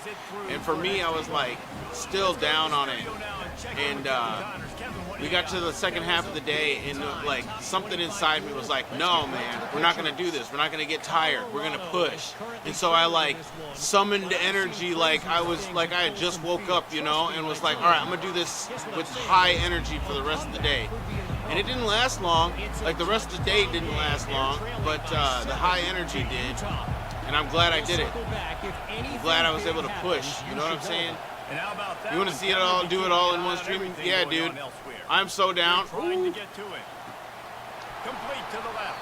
And for me, I was like still down on it. And we got to the second half of the day, and like something inside me was like, no, man, we're not gonna do this. We're not gonna get tired. We're gonna push. And so I like summoned energy, like I had just woke up, you know, and was like, all right, I'm gonna do this with high energy for the rest of the day. And it didn't last long. Like the rest of the day didn't last long, but the high energy did. And I'm glad I did it. I'm glad I was able to push. You know what I'm saying? You want to see it all, do it all in one stream? Yeah, dude. I'm so down. Trying to get to it. Complete to the left.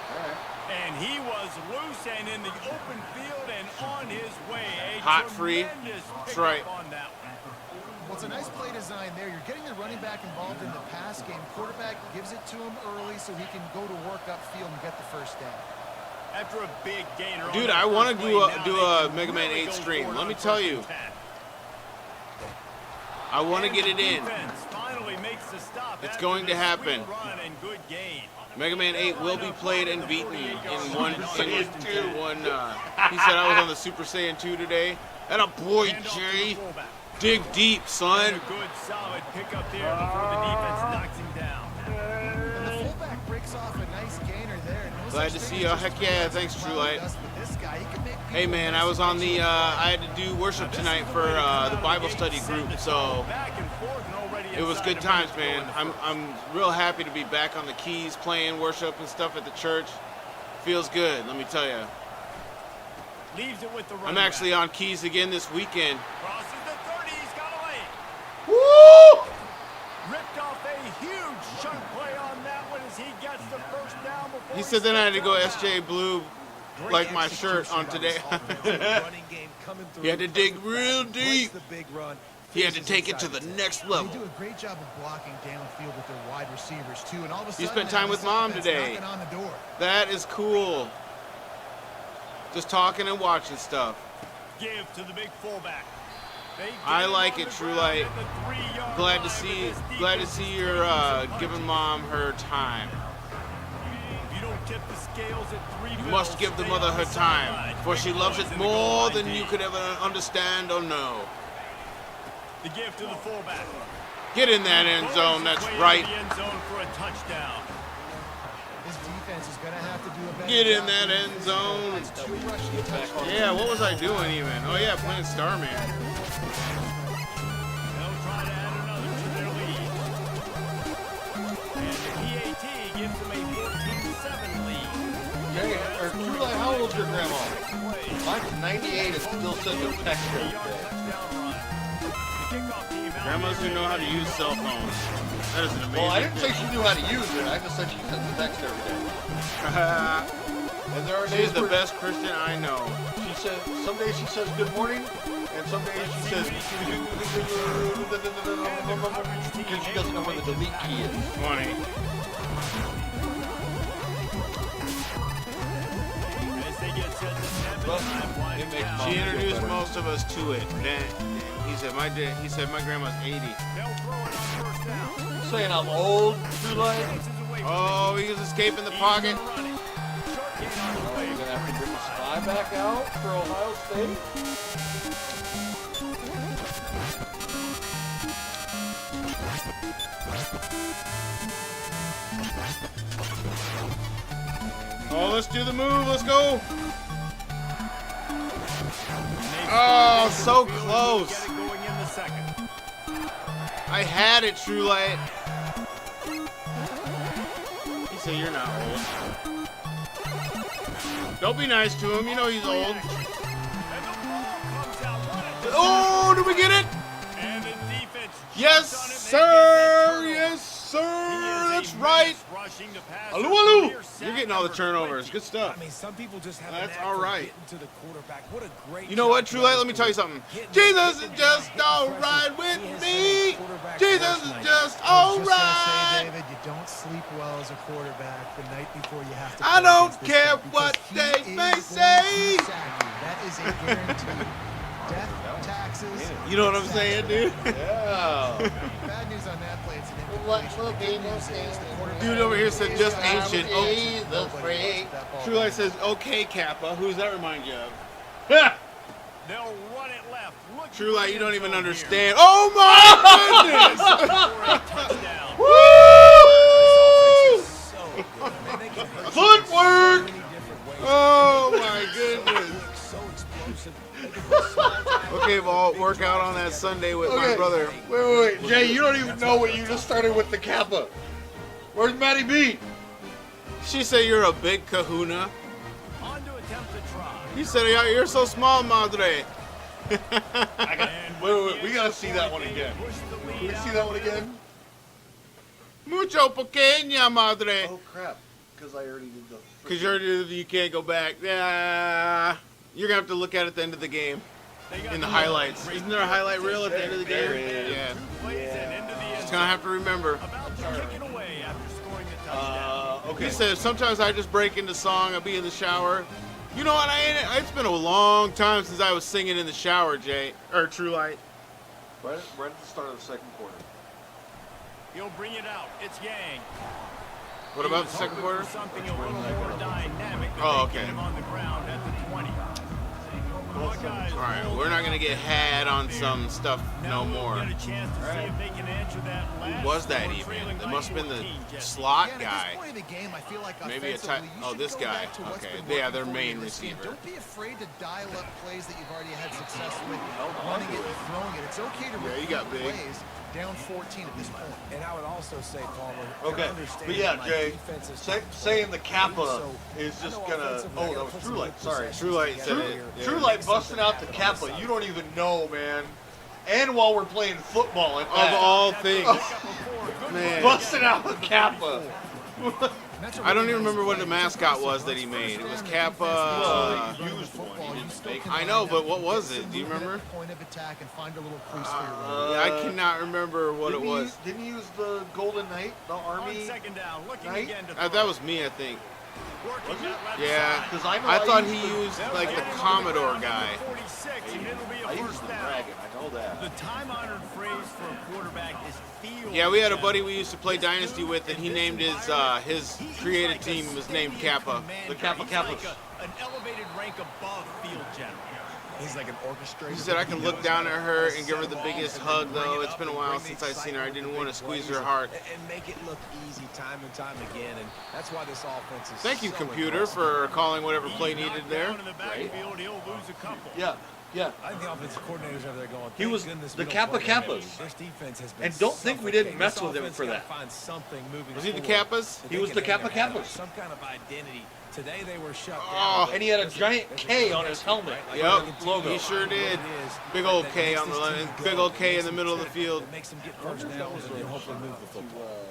And he was loose and in the open field and on his way. Hot free. That's right. On that one. Well, it's a nice play design there. You're getting the running back involved in the pass game. Quarterback gives it to him early so he can go to work upfield and get the first down. After a big gainer. Dude, I want to do a Mega Man 8 stream. Let me tell you. I want to get it in. It's going to happen. Mega Man 8 will be played and beaten in one. He said I was on the Super Saiyan 2 today. And a boy, Jay. Dig deep, son. A good solid pick up there before the defense knocks him down. And the fullback breaks off a nice gainer there. No Glad to such see thing you. as Heck just yeah, playing thanks, some True cloud Light. dust with this guy. He can make Hey man, I was on the, I had to do worship tonight for the Bible study group, so it was good times, man. I'm real happy to be back on the keys, playing worship and stuff at the church. Feels good, let me tell you. Leaves it with the I'm actually on keys again this weekend. Crosses the 30, he's got a lane. Woo! Ripped off a huge chunk play on that one as he gets the first down before He said then I had to go SJ Blue like my shirt on today. He had to dig real deep. He had to take it to the next level. They do a great job of blocking downfield with their wide receivers too, and all of a sudden You spent time with Mom today. On the door. That is cool. Just talking and watching stuff. Give to the big fullback. I like it, True Light. Glad to see you're giving Mom her time. You don't tip the scales at 3 You must give the mother her time, for she loves it more than you could ever understand or know. The give to the fullback. Get in that end zone, that's right. The end zone for a touchdown. This defense is gonna have to do a better Get in job that than end this. zone. That's 2 rushing touchdowns. Yeah, what was I doing even? Oh yeah, playing Starman. They'll try to add another to their lead. And the PAT gives them a 14-7 lead. Jay, or True Light, how old old's your grandma? Mine's 98 and still sends a text every day. Grandmas who know how to use cell phones. That is an amazing Well, I didn't say thing. she knew how to use it. I just said she sends a text every day. And there are days She's the where best Christian I know. she says, some days she says good morning, and some days she says because she doesn't know where the delete key is. Funny. But it makes mom She feel introduced better. most of us to it. Then he said my grandma's 80. Saying I'm old, too late. Oh, he was escaping the pocket. You're gonna have to bring the spy back out for Ohio State. Oh, let's do the move. Let's go. Oh, so close. I had it, True Light. He said you're not old. Don't be nice to him. You know he's old. Oh, did we get it? Yes, sir. Yes, sir. That's right. Aloo, aloo. You're getting all the turnovers. Good stuff. I mean, some people just have That's a knack all for right. getting to the quarterback. What a great You know what, job True Light? by Let me tell you something. getting Jesus the is just all right with me. Jesus is just all right. David, you don't sleep well as a quarterback the night before you have to. I play don't against this care guy because what he they is may going to say. sack you. That is a guarantee. Death, taxes. You know what I'm saying, dude? Yeah. Bad news on that play. It's an What incompletion. will The be good no news is the quarterback Dude over here said just ancient. Oh, the free. True Light says, okay, Kappa. Who does that remind you of? They'll run it left. Look True Light, you don't even here. understand. Oh my goodness! Touchdown. Woo! So good. Man, they can hurt you Footwork! in so many different ways. Oh my goodness. So explosive. They can put small time Okay, well, work out on that Sunday with my Okay. brother. Wait. Jay, you don't even know what you just started with the Kappa. Where's Matty B? She said you're a big kahuna. On to attempt to try. He said you're so small, madre. Wait. We gotta see that one again. Can we see that one again? Mucho pequeña, madre. Oh crap! Because I already did the. Because you can't go back. Yeah, you're gonna have to look at it at the end of the game in the highlights. Isn't there a highlight reel at the end of the game? There is. Yeah, Plays and into the end just gonna have to remember. about to kick it away after scoring the touchdown. Okay. He says sometimes I just break into song. I'll be in the shower. You know what? It's been a long time since I was singing in the shower, Jay or True Light. Right at the start of the second quarter. He'll bring it out. It's Yang. What about the second quarter? Something a little more dynamic. Oh, They okay. get him on the ground at the 20. Buckeyes All right, roll we're not gonna down get the had on field. some stuff Now no we'll more. Get a chance to see if they can answer that Who last was that score, even? trailing It must have been the 19, Jesse. slot Yeah, and guy. At this point in the game, I feel like Maybe a offensively, tight- you oh, should this go guy. back to what's Okay. been Yeah, working their for you main in this game. receiver. Don't be afraid to dial up plays that you've already had success with, running it and throwing it. It's okay to Yeah, you got repeat big. plays down 14 at this point. And I would also say, Palmer, Okay, but yeah, Jay, saying the Kappa is just gonna. Oh, that was True Light. Sorry. True Light said it. Yeah. True Light busting out the Kappa. You don't even know, man. And while we're playing football, at Of that. all things, man. Busting out the Kappa. I don't even remember what the mascot was that he made. It was Kappa. He used one. He didn't make it. I know, but what was it? Do you remember? Point of attack and find a little crease for your running. Yeah, I cannot remember what it was. Didn't he use the Golden Knight, the On Army? second down, looking Right? again to That throw. was me, I think. Working that left Yeah, side. Because I know I thought he the- used like the Commodore guy. 46, and it'll be a I used first the down. Dragon. I know that. The time-honored phrase for a quarterback is field. Yeah, we had a general. buddy we used to play Dynasty with, and he named his created team was named Kappa. The Kappa He's Kappas. like an elevated rank above field general. He's like an orchestrator. He said I can look down at her and give her the biggest hug, though. It's been a while since I've seen her. I didn't want to squeeze her heart. And make it look easy time and time again. And that's why this offense is Thank you, so computer, impressive. for calling whatever play He's needed knocked there. down in the backfield, he'll lose a couple. Yeah. I think the offensive coordinators over there going, He "Thank was goodness the we don't Kappa play them." Kappas. This defense has been And don't think we didn't suffocating. mess This with him offense for gotta that. Find something moving Was he the forward Kappas? that He they was can the hang Kappa their hat on, Kappas. Some kind of identity Today they were shut Oh. down. And he had a giant K on his helmet. Yep, Logo. he sure did. Big old K on the big old K in the middle of the field. It makes them get first downs and then hopefully move the football.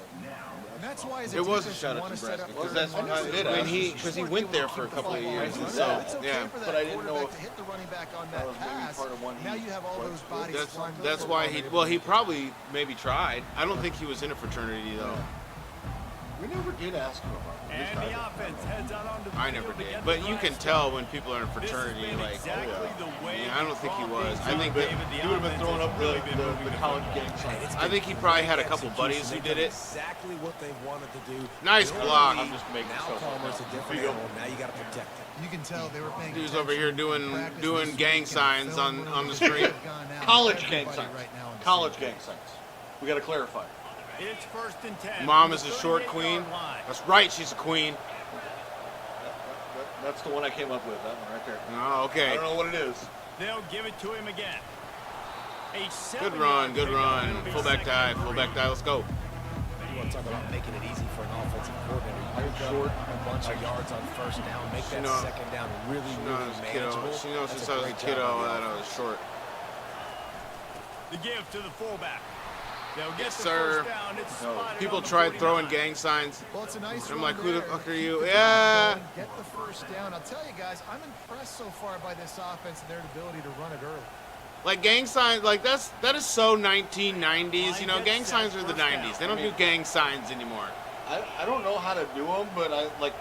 And that's why as a It was a defense, shout you out want to to set up Nebraska. third That's and what I one. did. When because he went there for a couple of years, and so It's okay yeah. for But that I didn't know quarterback if to hit the running back on that that was maybe pass. part of one Now he you have all was. those bodies flying That's over why the he ball. he probably maybe tried. I don't think he was in a fraternity though. We never did ask him about it. And the offense heads out onto the I never field did. against But you can Nebraska. tell when people are in This has fraternity, been like, exactly the way yeah, I don't think he the was. offense I think is. that David, the He would have been offense throwing has up really been moving the the college football. gang sign. I think he probably had a couple buddies who did it. Exactly what they wanted to do. Nice block. I'm just making Now stuff up. Palmer's a different Field. animal. Now you got to protect him. You can tell they were paying Dude's attention. over here doing gang signs on the street. College gang Everybody signs. right now on the College scene. gang signs. We got to clarify. It's first and 10. Mom from is the a short 38-yard queen. line. That's right, she's a queen. That's the one I came up with. That one right there. Oh, I okay. don't know what it is. They'll give it to him again. A Good 7-yard run, good pickup. run. It'll be Fullback second dive, and fullback 3. dive. Let's go. You want to talk about making it easy for an offensive coordinator. You I'm pick up short. a bunch of yards on first down, make that knows- second down really, She really knows kiddo. manageable. She knows That's since I was a great job kiddo by the that I was offense. short. The give to the fullback. They'll get Yes, the sir. first down. It's No. spotted People on the tried 49. throwing gang signs. Well, it's a nice I'm run like, who the there. fuck are Keep you? the Yeah. going, get the first down. I'll tell you guys, I'm impressed so far by this offense and their ability to run it early. Like gang signs, like that is so 1990s. You know, gang signs are the 90s. They don't do gang signs anymore. I don't know how to do them, but I like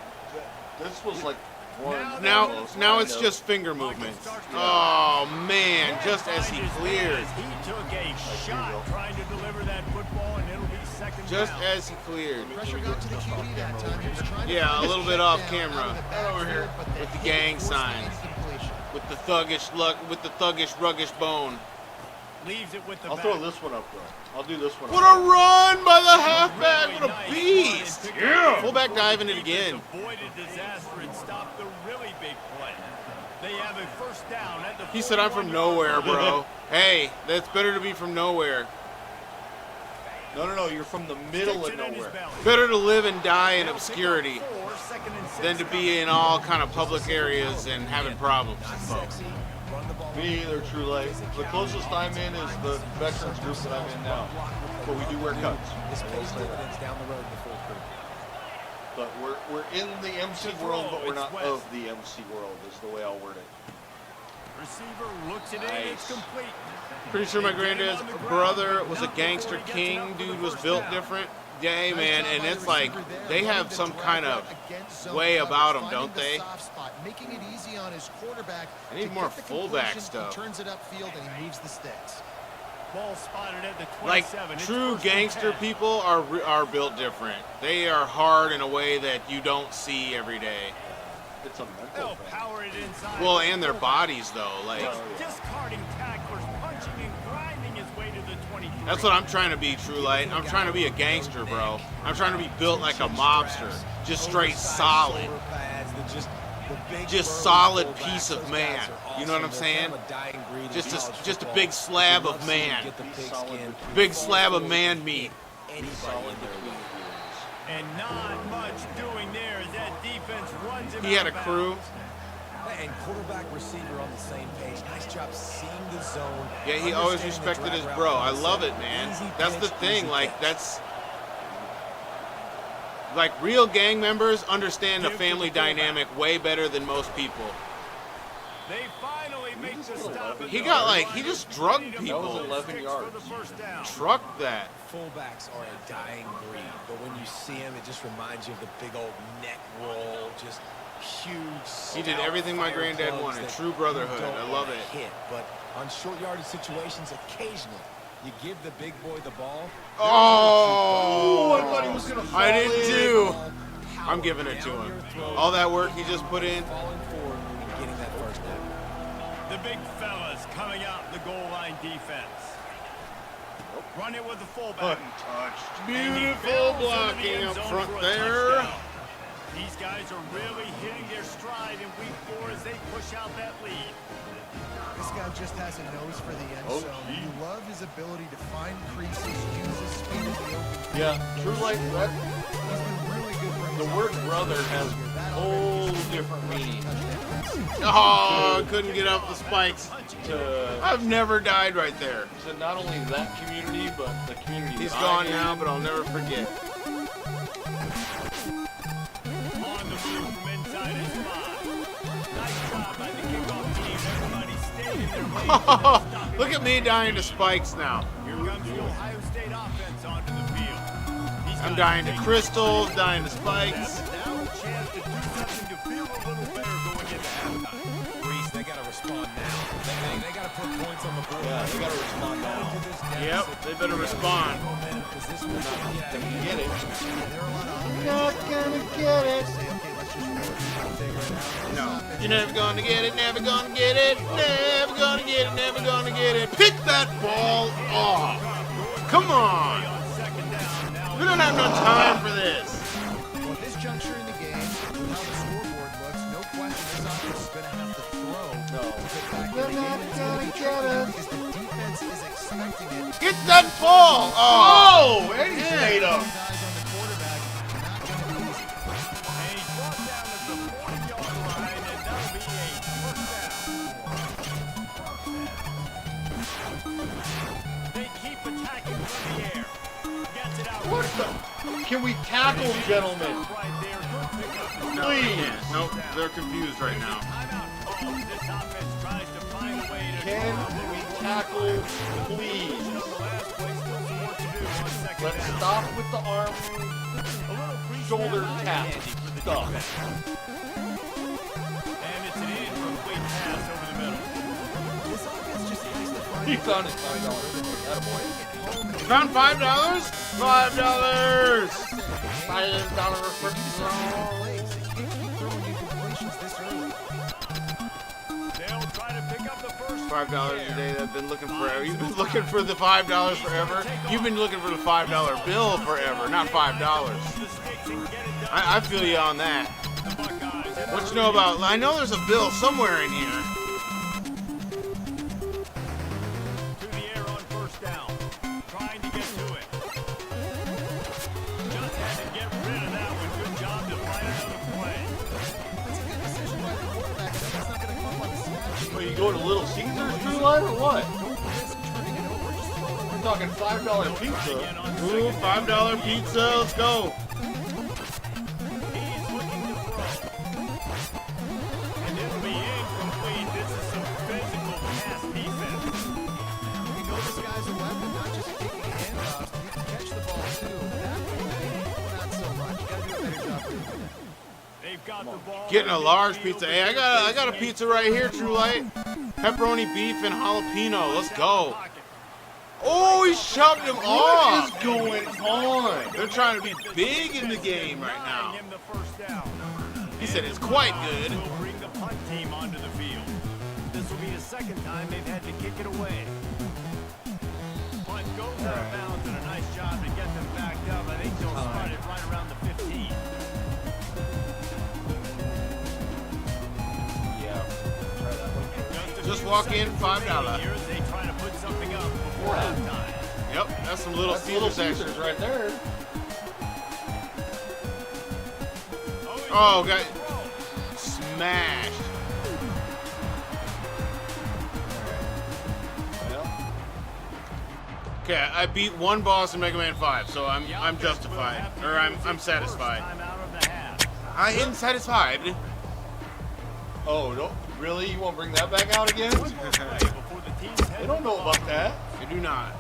this was like one. Now it's just finger movements. Oh man, just as he cleared. He took a shot trying to deliver that football, and it'll be second Just down. as he cleared. Pressure got to the QB that time. He was trying to Yeah, a get little the bit check off down camera. out of the backfield, Over here but with the hit gang forced the signs. incompletion. With the thuggish, ruggish bone. Leaves it with the I'll back. throw this one up though. I'll do this one. What up. a run by the halfback! Really What a nice beast! run and pick up Fullback diving it again. Avoided disaster and stopped the really big play. They have a first down at the He said, "I'm from nowhere, bro." Hey, that's better to be from nowhere. No. You're from the middle of nowhere. Better to live and die in obscurity than to be in all kind of public areas and having problems. Sexy, run the ball. Me either, True Light. The closest I'm in is the veterans group that I'm in now. But we do wear cuts. This pays dividends down the road in the fourth quarter. But we're in the MC world, but we're not of the MC world, is the way I'll word it. Receiver looks it in. It's Nice. complete. Pretty sure my granddad's brother was a gangster king. Dude was built different. Yeah, hey, man, and it's like they have some kind of way about them, don't they? Making it easy on his quarterback. I need to more get the fullback completion. stuff. He turns it upfield and he moves the sticks. Ball spotted at the 27. Like It's true first and gangster 10. people are built different. They are hard in a way that you don't see every day. It's a mental They'll thing. power it inside. Well, and their bodies though. Like Discarding tacklers, punching and grinding his way to the 23. that's what I'm trying to be, True Light. I'm trying to be a gangster, bro. I'm trying to be built like a mobster, just straight solid. Just solid piece of man. You know what I'm saying? Just a big slab of man. Big slab of man meat. And not much doing there as that defense runs him He had a out of crew. bounds. And quarterback receiver on the same page. Nice job seeing the zone. Yeah, he always understanding the respected his drag bro. route I love it, concept. man. Easy That's the pitch, thing. easy Like catch. that's like real gang members understand the family dynamic way better than most people. They finally make the stop. He got like he just drugged That people. was 11 Sticks yards. for the first down. Trucked that. Fullbacks are a dying breed, but when you see him, it just reminds you of the big old neck roll, just huge. He did stout everything my fire granddad plugs wanted. that True you brotherhood. don't I love wanna it. Hit, but on short yardage situations, occasionally you give the big boy the ball. Oh, I thought he was gonna fall I didn't in. do. I'm giving it to him. All that work he just put in. Falling forward and getting that first down. The big fellas coming out in the goal line defense. Run it with the fullback. Untouched. Beautiful blocking up front there. These guys are really hitting their stride in week 4 as they push out that lead. This guy just has a nose for the end Oh, zone. gee. You love his ability to find creases, use his speed in the open field. Yeah, True Light. That, He's been really good for his the word offense brother this has year. That whole different meaning Oh, I couldn't get up the spikes. to I've never died right there. not only that community, but the community. He's that gone I'm now, in. but I'll never forget. On the move from inside his spot. Nice job by the kickoff team. Everybody stayed in their place. Look at me dying to spikes now. Here comes the Ohio State offense onto the field. He's I'm got dying to take crystals, dying to spikes. now a chance to do something to feel a little better going into halftime. Reese, they got to respond now. They got to put points on the board. Yeah, they gotta respond now. Yep, they better respond. Because this will not be They can get it. Not gonna get it. Say, okay, let's just figure it out. No, you're never gonna get it, never gonna get it, never gonna get it, never gonna get it. Pick that ball off. Come on. We don't have no time for this. Well, at this juncture in the game, with how the scoreboard looks, no question this offense is going to have to throw No. to get back in the game. And it's going to be tricky now because the defense is expecting it. Get that ball. Oh, Oh, and he man. stayed up. Guys on the quarterback, not going to be easy. And he's brought down at the 40-yard line, and that'll be a first down. They keep attacking from the air. Gets it out. What the? Can we tackle, gentlemen? Right there. Good pickup. No, they can't. Nope, they're confused right now. Timeout called. This offense tries to find a way to Can we tackle, please? the last play. Still some work to do on second Let's down. stop with the arm, shoulder tap stuff. And it's an incomplete pass over the middle. This offense just has to find He found his $5. Attaboy. Found $5? $5. $5 for plays. They can't keep throwing incompletions this early. They'll try to pick up the first. $5 a day. I've been looking forever. You've been looking for the $5 forever. You've been looking for the $5 bill forever, not $5. The Stix and get it done. I feel you on that. The Buckeyes in What you know about? I know there's a bill somewhere in here. to the air on first down. Trying to get to it. Just had to get rid of that one. Good job to find another play. It's a good decision by the quarterback. That's not going to come on the snap sheet. Well, you go to Little Caesars, True Life, or what? Don't risk turning it over. Just throw it away. We're talking $5 pizza. Again on Ooh, second down. $5 pizza. Let's go. He's looking to throw. And it'll be incomplete. This is some physical pass defense. We know this guy's a weapon, not just kicking handoffs. He can catch the ball too. That not so much. You got to do a better job doing that. They've got the ball. Getting a large pizza. Hey, I got a pizza right here, True Light. Pepperoni beef and jalapeno. Let's go. Oh, he shoved him What off. is going on? They're trying to be big in the game right now. Him the first down. He said it's quite good. Will bring the punt team onto the field. This will be the second time they've had to kick it away. Punt goes out of bounds and a nice job to get them backed up. I think they'll spot it right around the 15. Yeah. Try that one. Just walk in, $5. Here as they try to put something up before halftime. Yep, that's some Little That's Little Caesars Caesars action. right there. Oh, got smashed. Well, Okay, I beat one boss in Mega Man 5, so I'm justified, or I'm satisfied. Time out of the half. I am satisfied. oh, no, really? You want to bring that back out again? Play before the teams head They don't know about that. I do not.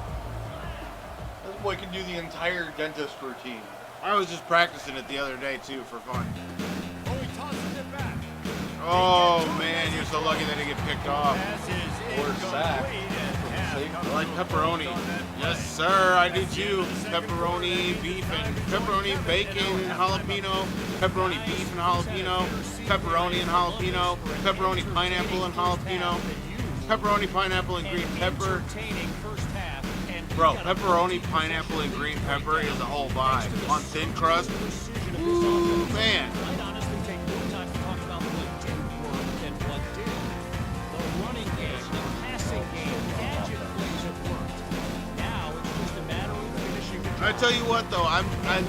This boy can do the entire dentist routine. I was just practicing it the other day too for fun. Oh, he tosses it back. Oh man, you're so lucky that it get picked off. Pass is Or sack. incomplete, and half Safe. comes I like pepperoni. Yes, sir, I do too. Pepperoni, beef, and pepperoni, bacon, jalapeno, pepperoni, beef, and jalapeno, pepperoni and jalapeno, pepperoni, pineapple, and jalapeno, pepperoni, pineapple, and green pepper. Entertaining first half, and Bro, pepperoni, pineapple, and green pepper is a whole vibe. On thin crust, ooh, man. I'd honestly take more time to talk about what didn't work than what did. The running game, the passing game, gadget plays have worked. Now it's just a matter of finishing the I tell you what though, I'm with that.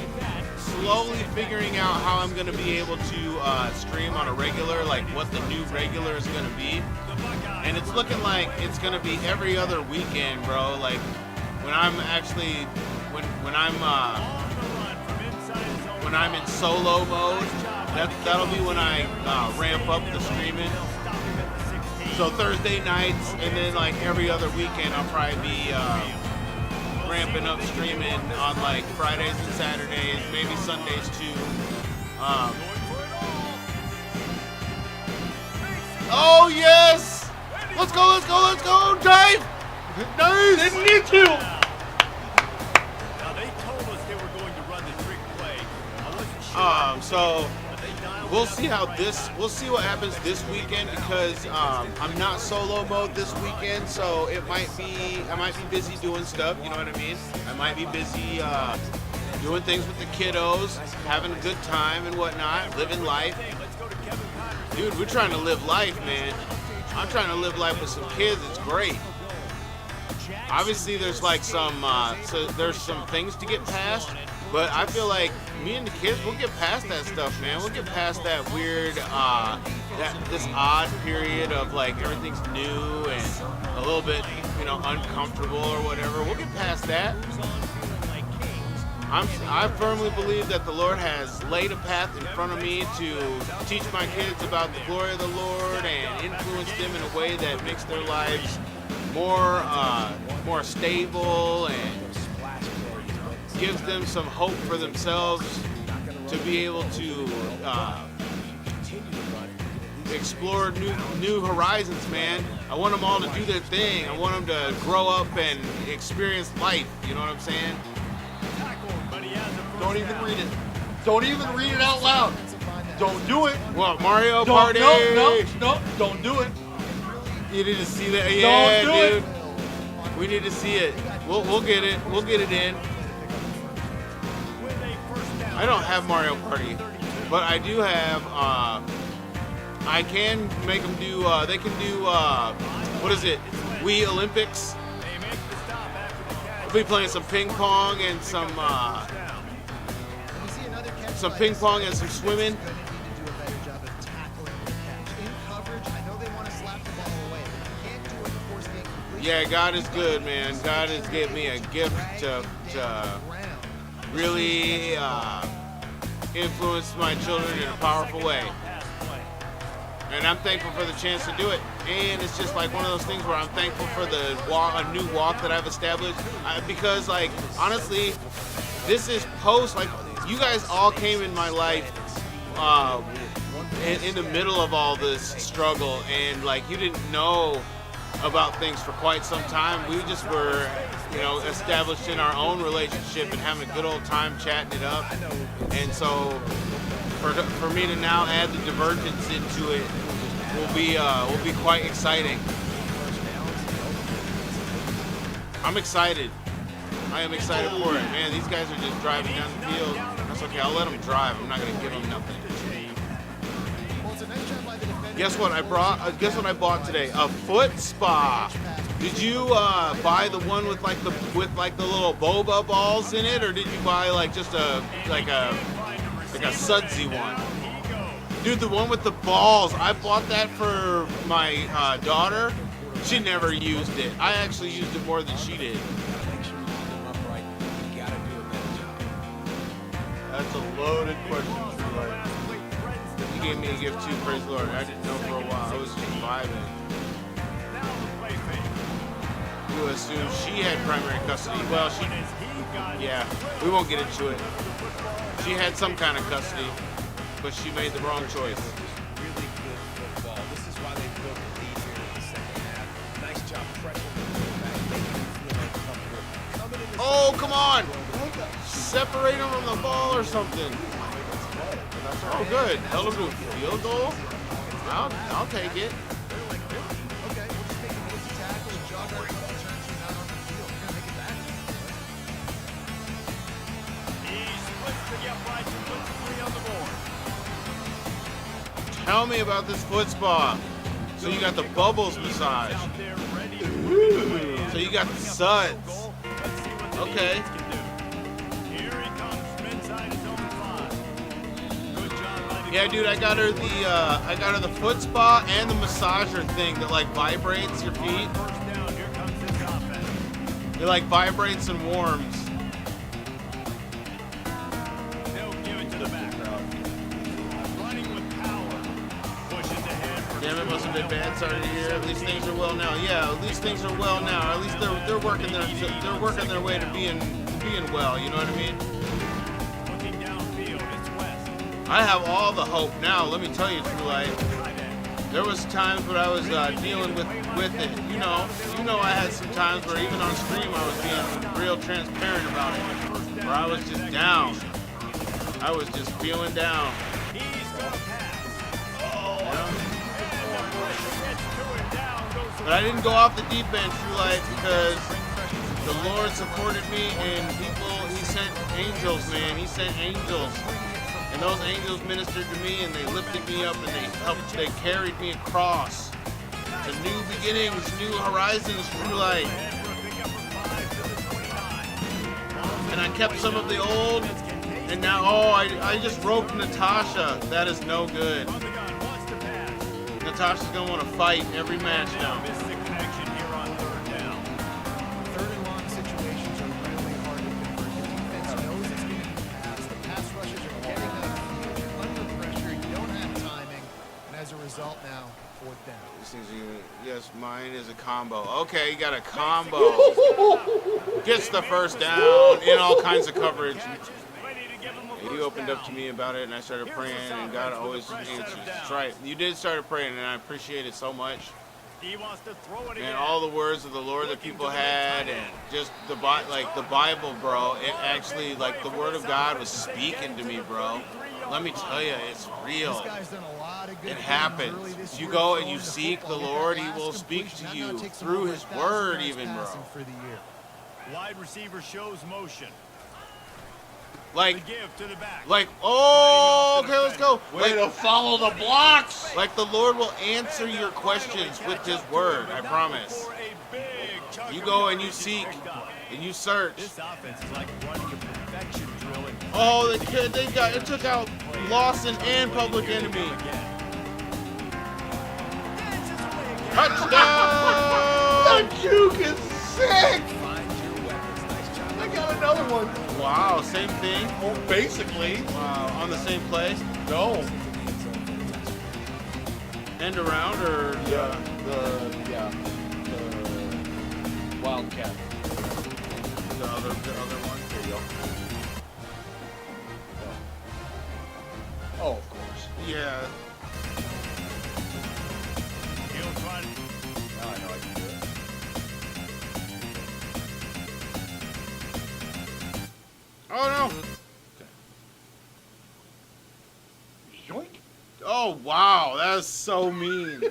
slowly figuring out how I'm gonna be able to stream on a regular, like what the new regular is gonna be. And it's looking like it's gonna be every other weekend, bro. Like when I'm actually when I'm in solo mode, that'll be when I ramp up the streaming. So Thursday nights, and then like every other weekend, I'll probably be ramping up streaming on like Fridays and Saturdays, maybe Sundays too. Oh yes! Let's go! Let's go! Let's go! Dive! Nice! Didn't need to. Now they told us they were going to run the trick play. I wasn't sure. So we'll see we'll see what happens this weekend, because I'm not solo mode this weekend, so I might be busy doing stuff, you know what I mean? I might be busy doing things with the kiddos, having a good time and whatnot, living life. Dude, we're trying to live life, man. I'm trying to live life with some kids. It's great. Obviously, there's like there's some things to get past, but I feel like me and the kids, we'll get past that stuff, man. We'll get past that weird, this odd period of like everything's new and a little bit, uncomfortable or whatever. We'll get past that. I firmly believe that the Lord has laid a path in front of me to teach my kids about the glory of the Lord and influence them in a way that makes their lives more stable and gives them some hope for themselves to be able to explore new horizons, man. I want them all to do their thing. I want them to grow up and experience life. You know what I'm saying? Don't even read it. Don't even read it out loud. Don't do it. What, Mario Party? No, don't do it. You need to see that. Yeah, Don't do dude. We need to see it. We'll get it. We'll get it in. I don't have Mario Party, but I do have. I can make them do. They can do. What is it? Wii Olympics. We'll be playing some ping pong and some ping pong and some swimming. Yeah, God is good, man. God has given me a gift to really influence my children in a powerful way. And I'm thankful for the chance to do it. And it's just like one of those things where I'm thankful for a new walk that I've established. Because, like, honestly, this is post, like, you guys all came in my life in the middle of all this struggle. And, like, you didn't know about things for quite some time. We just were, established in our own relationship and having a good old time chatting it up. And so for me to now add the divergence into it will be quite exciting. I'm excited. I am excited for it. Man, these guys are just driving down the field. That's okay. I'll let them drive. I'm not going to give them nothing. Guess what I brought? Guess what I bought today? A foot spa. Did you buy the one with like the little boba balls in it, or did you buy like just a sudsy one? Dude, the one with the balls. I bought that for my daughter. She never used it. I actually used it more than she did. That's a loaded question, True Light. He gave me a gift too, praise the Lord. I didn't know for a while. I was just vibing. You assume she had primary custody. Well, yeah, we won't get into it. She had some kind of custody, but she made the wrong choice. Really good football. This is why they built the lead here in the second half. Nice job pressing the quarterback, making him feel uncomfortable. Oh, come on! Separate him from the ball or something. Oh, good. Held him to a field goal. I'll take it. Tell me about this foot spa. So you got the bubbles massage. Ooh. So you got the suds. Okay. Yeah, dude, I got her the foot spa and the massager thing that like vibrates your feet. First down, here comes this offense. It like vibrates and warms. They'll give it to the back. Running with power. Pushes ahead for Damn, it must have been bad start of the year. At least things are well now. Yeah, at least things are well now. At least they're working their way to being well. You know what I mean? looking downfield. It's West. I have all the hope now. Let me tell you, True Light. There was times when I was dealing with it. You know, I had some times where even on stream I was being real transparent about it. Where I was just down. I was just feeling down. He's gonna pass. But I didn't go off the deep end, True Light, because the Lord supported me and He sent angels, man. He sent angels. And those angels ministered to me and they lifted me up and they carried me across to new beginnings, new horizons, True Light. And I kept some of the old, and now, I just roped Natasha. That is no good. Natasha's gonna want to fight every match now. Third and long situations are really hard to convert. The defense knows it's going to be passed. The pass rushers are getting upfield. You're under pressure. You don't have timing. And as a result now, fourth down. These things yes, mine is a combo. Okay, you got a combo. Gets the first down in all kinds of coverage. He opened up to me about it, and I started praying, and God always answers. That's right. You did start praying, and I appreciate it so much. He wants to throw it And all the words of the Lord that people had, and just the Bible, bro. It actually, like, the Word of God was speaking to me, bro. Let me tell you, it's real. This guy's done a lot of good It things happens. early this You year go and throwing you the seek the football. Lord, He Last will speak completion, to that now you takes him through over His 1,000 Word, yards even, bro. passing for the year. Wide receiver shows motion. Like, The give to the back. okay, let's go. Way to follow the blocks. Like the Lord will answer your questions with His Word, I promise. For a big chunk You of go and you yardage seek picked up. and you search. This offense is like running a perfection drill. It took out Lawson and Public Enemy. Touchdown! That juke is sick. I got another one. Wow, same thing. Oh, basically. Wow, on the same play. No. End around or The Wildcat. the other one. There you go. Oh, of course. Yeah. He'll try to Now I know I can do it. Oh no. Yoink. Oh wow, that's so mean.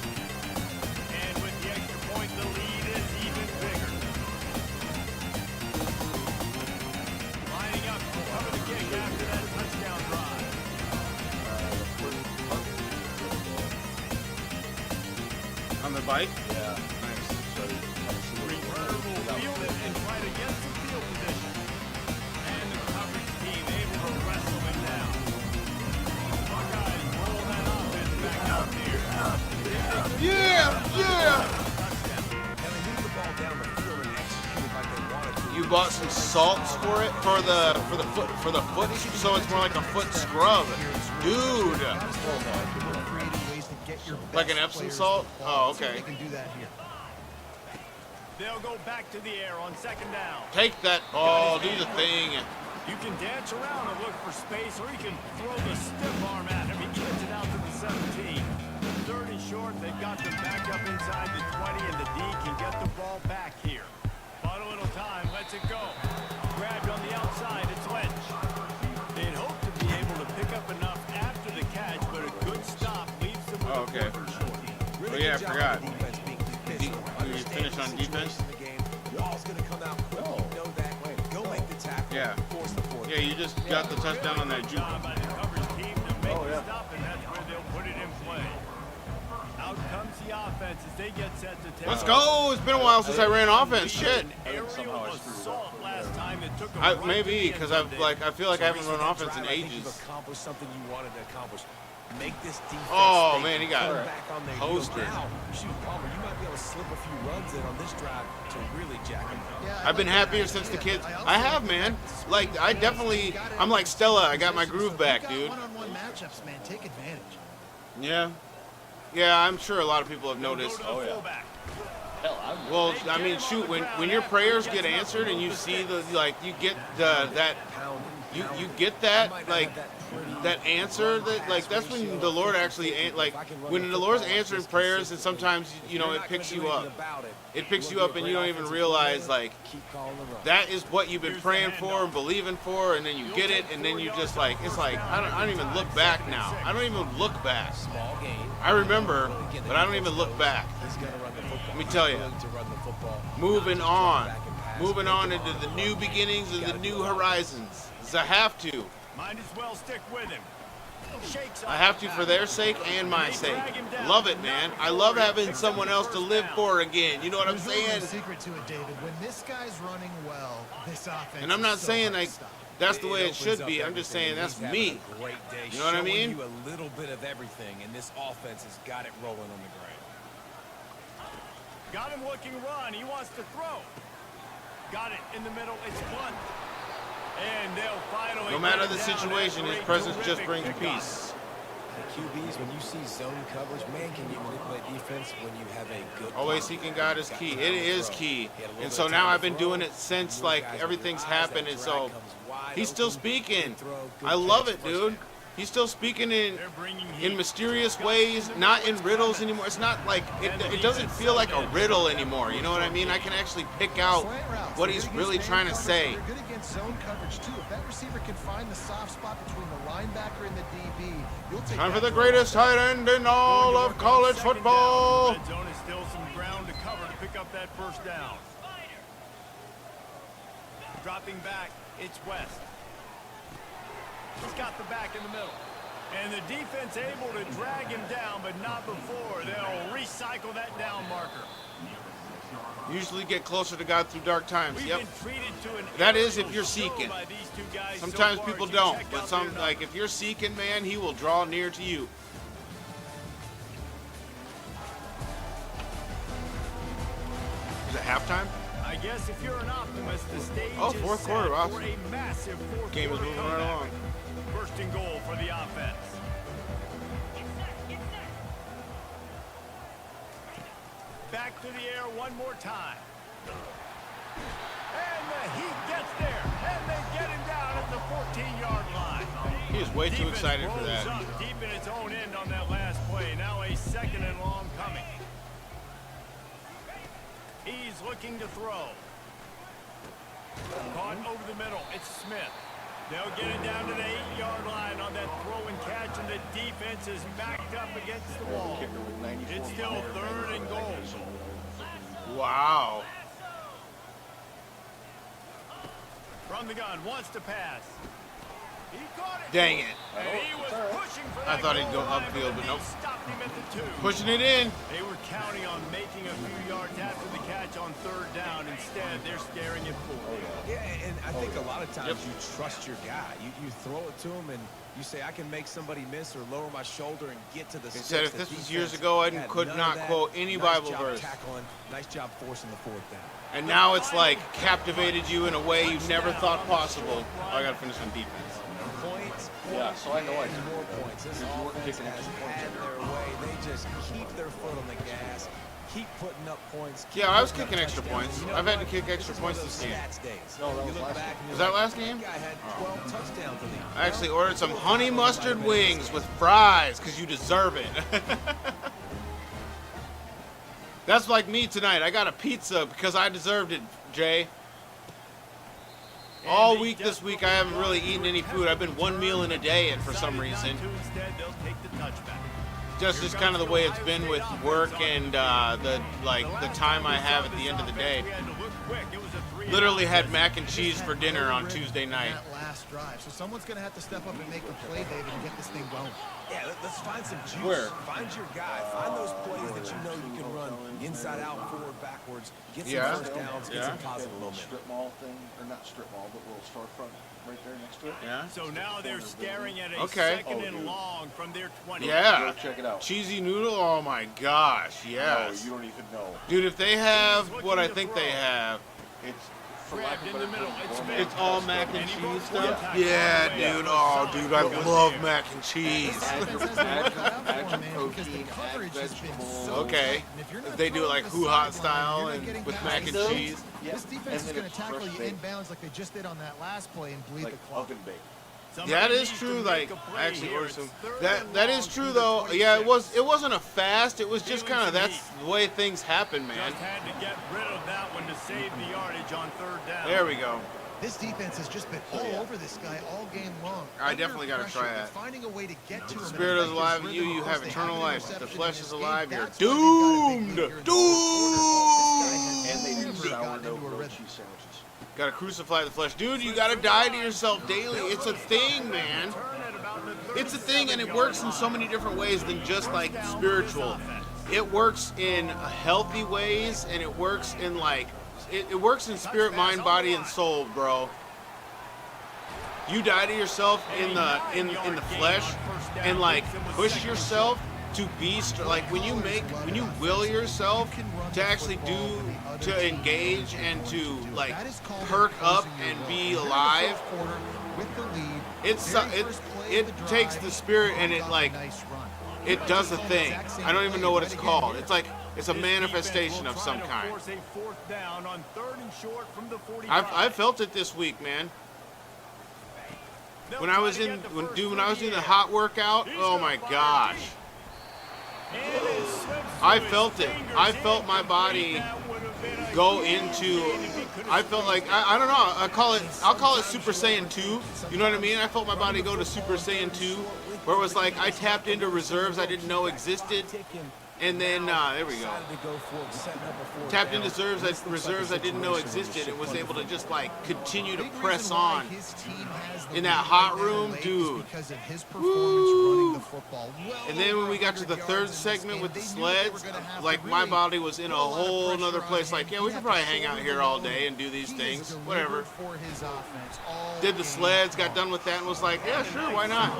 And with the extra point, the lead is even bigger. Lining up, cover the kick after that touchdown drive. On the bike. Yeah. Nice. So you kind of see what Returner will field it and try to get some field position. And the coverage team able to wrestle him down. Buckeyes roll that offense back out there. Yeah. Touchdown. And they moved the ball down the field and executed like they wanted to. You bought some salts for it for the foot, so it's more like a foot scrub, dude. Creative ways to get your Like an best Epsom players salt? the ball. Oh, okay. They can do that here. They'll go back to the air on second down. Take that ball, do the thing. You can dance around and look for space, or you can throw the stiff arm at him. He gets it out to the 17. Third and short, they've got them back up inside the 20, and the D can get the ball back here. But a little time, lets it go. Grabbed on the outside, it's Lynch. They'd hope to be able to pick up enough after the catch, but a good stop leaves them with Oh, a okay. quarter short. Oh yeah, I forgot. Defense being physical. You finish on defense? In the game. Y'all's gonna come out quick. You know that. Go make the tackle. Yeah. Force the fourth. Yeah, you just got the touchdown on that juke. Job by the coverage team to make the stop, and that's where they'll put it in play. Out comes the offense as they get set to take. Let's go. It's been a while since I ran offense. Shit. Aerial assault last time it took Maybe because I feel like I haven't run offense in ages. You've accomplished something you wanted to accomplish. Make this defense. Oh think, man, he got back on their hosted. heels. Now, shoot, Palmer, you might be able to slip a few runs in on this drive to really jack him up. Yeah, I've been happier since the kids. I have, man. Like I'm like Stella. I got my groove back, dude. One-on-one matchups, man. Take advantage. Yeah. Yeah, I'm sure a lot of people have noticed. Oh, yeah. Well, I mean, shoot, when your prayers get answered and you see you get that you get that that answer that's when the Lord actually when the Lord's answering prayers, and sometimes it picks you up. It picks you up and you don't even realize that is what you've been praying for and believing for, and then you get it, and then you just I don't even look back now. I don't even look back. I remember, but I don't even look back. Let me tell you, moving on into the new beginnings and the new horizons. I have to. Might as well stick with him. I have to for their sake and my sake. Love it, man. I love having someone else to live for again. You know what I'm saying? There's a secret to it, David. When this guy's running well, this offense. And I'm not is so saying hard to stop. that's the way it should be. I'm just saying that's me. You know what I mean? You a little bit of everything, and this offense has got it rolling on the ground. Got him looking run. He wants to throw. Got it in the middle. It's blunt. And they'll finally. No matter the situation, his presence just brings peace. The QBs, when you see zone coverage, man, can you manipulate defense when you have a good. Always seeking God is key. It is key. And so now I've been doing it since everything's happened, and so he's still speaking. I love it, dude. He's still speaking in mysterious ways, not in riddles anymore. It's not like it doesn't feel like a riddle anymore. You know what I mean? I can actually pick out what he's really trying to say. They're good against zone coverage too. If that receiver can find the soft spot between the linebacker and the DB, you'll take. Time for the greatest tight end in all of college football. Red zone is still some ground to cover to pick up that first down. Dropping back, it's West. He's got the back in the middle. And the defense able to drag him down, but not before. They'll recycle that down marker. Usually get closer to God through dark times. We've Yep. been treated to an That is if aerial you're show seeking. by these two guys Sometimes so far. people As you don't, check but out their if you're seeking, man, he will draw near to you. Is it halftime? I guess if you're an optimist, the stage Oh, is fourth set quarter, for awesome. a massive fourth Game is quarter moving right comeback. along. First and goal for the offense. Back to the air one more time. And the Heat gets there, and they get him down at the 14-yard line. He is way too Defense excited for rolls that. up deep in its own end on that last play. Now a second and long coming. He's looking to throw. Caught over the middle. It's Smith. They'll get it down to the 8-yard line on that throw and catch, and the defense is backed up against the wall. It's still third and goal. Wow. From the gun, wants to pass. He caught it. Dang it. And he was pushing for I that thought he'd goal go line, upfield, but he nope. stopped him at the 2. Pushing it in. They were counting on making a few yards after the catch on third down. Instead, they're staring at 4. Yeah, and I think a lot of times you trust your guy. You throw it to him and you say, I can make somebody miss or lower my shoulder and get to the He sticks. said if The this was defense years ago, I had could none not of that. quote any Nice Bible job verse. tackling. Nice job forcing the fourth down. And now it's like captivated you in a way you never thought possible. Oh, I got to finish on defense. Points, Yeah, so I know I and did. more points. This You weren't offense kicking has extra points had there. their way. They just keep their foot on the gas, keep putting up points. keep Yeah, I was putting up kicking extra touchdowns. points. You know I've had to what? kick extra This is one of points those this game. stats days. No, that You was look last back game. and Was you're that like, last game? That guy had 12 touchdowns in the I actually ordered some honey mustard wings with fries because you deserve it. That's like me tonight. I got a pizza because I deserved it, Jay. All week this week, I haven't really eaten any food. I've been one meal in a day, and for some reason, Instead, they'll take the touchback. just kind of the way it's been with work and the time I have at the end of the day. We had to look quick. It was a 3-and-out Literally had mac and cheese for dinner on Tuesday night. That last drive. So someone's going to have to step up and make a play, David, and get this thing going. Yeah, let's find some juice. Where? Find your guy. Find those plays that you know you can run inside out, forward, backwards. Get some Yeah. first downs, get some positive little momentum. strip mall thing, or not strip mall, but little storefront right there next to it. Yeah. So now they're staring at a Okay. second and long from their 20. Yeah. Go check it out. Cheesy noodle. Oh my gosh. Yes. No, you don't even know. Dude, if they have what I think they have, It's for lack Grabbed of in a the better middle. term, It's gourmet. it's all mac and And he cheese broke stuff. contact Yeah, right away. dude. Oh, dude, I love mac and cheese. Add Defense your- has their add work your- cut out for add them, your man, because the protein, add coverage has been vegetables. so Okay. tight. And if you're not They do throwing like the Hoo Hot sideline, style you're not and getting with past mac and it. cheese. Yeah. This defense And is then going to it's tackle fresh you baked. inbounds like they just did on that last play and bleed Like the clock. oven baked. Yeah, it is Somebody true. needs to Like, make a play actually, here. or It's some third that and that long is true from the though. Yeah, 26. it wasn't a fast. It was just Feeling kind of some that's heat. the way things happen, man. Just had to get rid of that one to save the yardage on third down. There we go. This defense has just been all over this guy all game long. I Under definitely gotta pressure, try but that. Finding a way to get to him. and Spirit is affect his alive in rhythm you. You because have they eternal an life. If the interception flesh in is this alive, game. you're That's why they've got a big doomed. lead here in the fourth quarter. And they do Never sourdough gotten into a grilled rhythm. cheese sandwiches. Gotta crucify the flesh, dude. You gotta die to yourself daily. It's a thing, man. Turn at about the It's a thing, and it works in so many different ways than just like spiritual. It works in healthy ways, and it works in like it works in spirit, mind, body, and soul, bro. You die to yourself in the flesh, and like push yourself to be like when you will yourself to actually to engage and to like perk up and be alive. It takes the spirit and it like it does a thing. I don't even know what it's called. It's like it's a manifestation of some kind. I felt it this week, man. When I was in the hot workout, oh my gosh. I felt it. I felt my body go into. I felt like I don't know. I'll call it Super Saiyan 2. You know what I mean? I felt my body go to Super Saiyan 2, where it was like I tapped into reserves I didn't know existed, and then there we go. Tapped into reserves I didn't know existed, and was able to just like continue to press on. In that hot room, dude. Woo. And then when we got to the third segment with the sleds, like my body was in a whole nother place. Like, yeah, we could probably hang out here all day and do these things, whatever. Did the sleds, got done with that, and was like, yeah, sure, why not?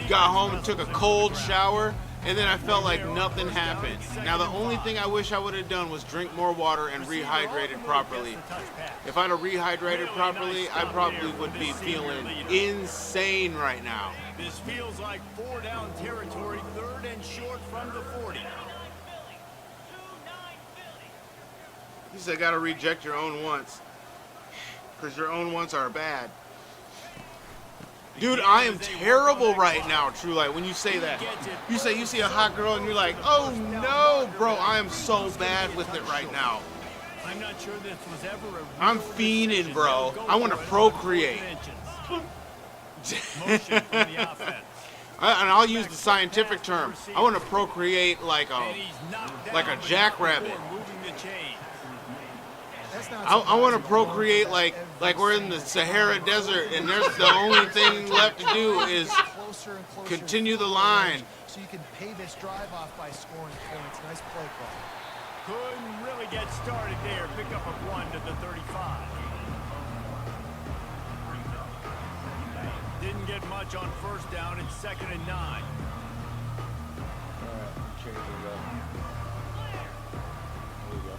Got home and took a cold shower, and then I felt like nothing happened. Now the only thing I wish I would have done was drink more water and rehydrated properly. If I'd have rehydrated properly, I probably would be feeling insane right now. This feels like 4 down territory, third and short from the 40. He said, gotta reject your own wants, because your own wants are bad. Dude, I am terrible right now, True Light, when you say that. You say you see a hot girl and you're like, oh no, bro, I am so bad with it right now. I'm not sure this was ever a I'm fiending, bro. I want to procreate. Motion from the offense. And I'll use the scientific term. I want to procreate like And he's knocked down, a but jackrabbit. before moving the chain. I want to procreate like we're in the Sahara Desert and there's the only thing left to do is continue the line. So you can pay this drive off by scoring points. Nice play call. Couldn't really get started there. Pick up a 1 to the 35. Didn't get much on first down. It's 2nd and 9. All right, change it up. There you go.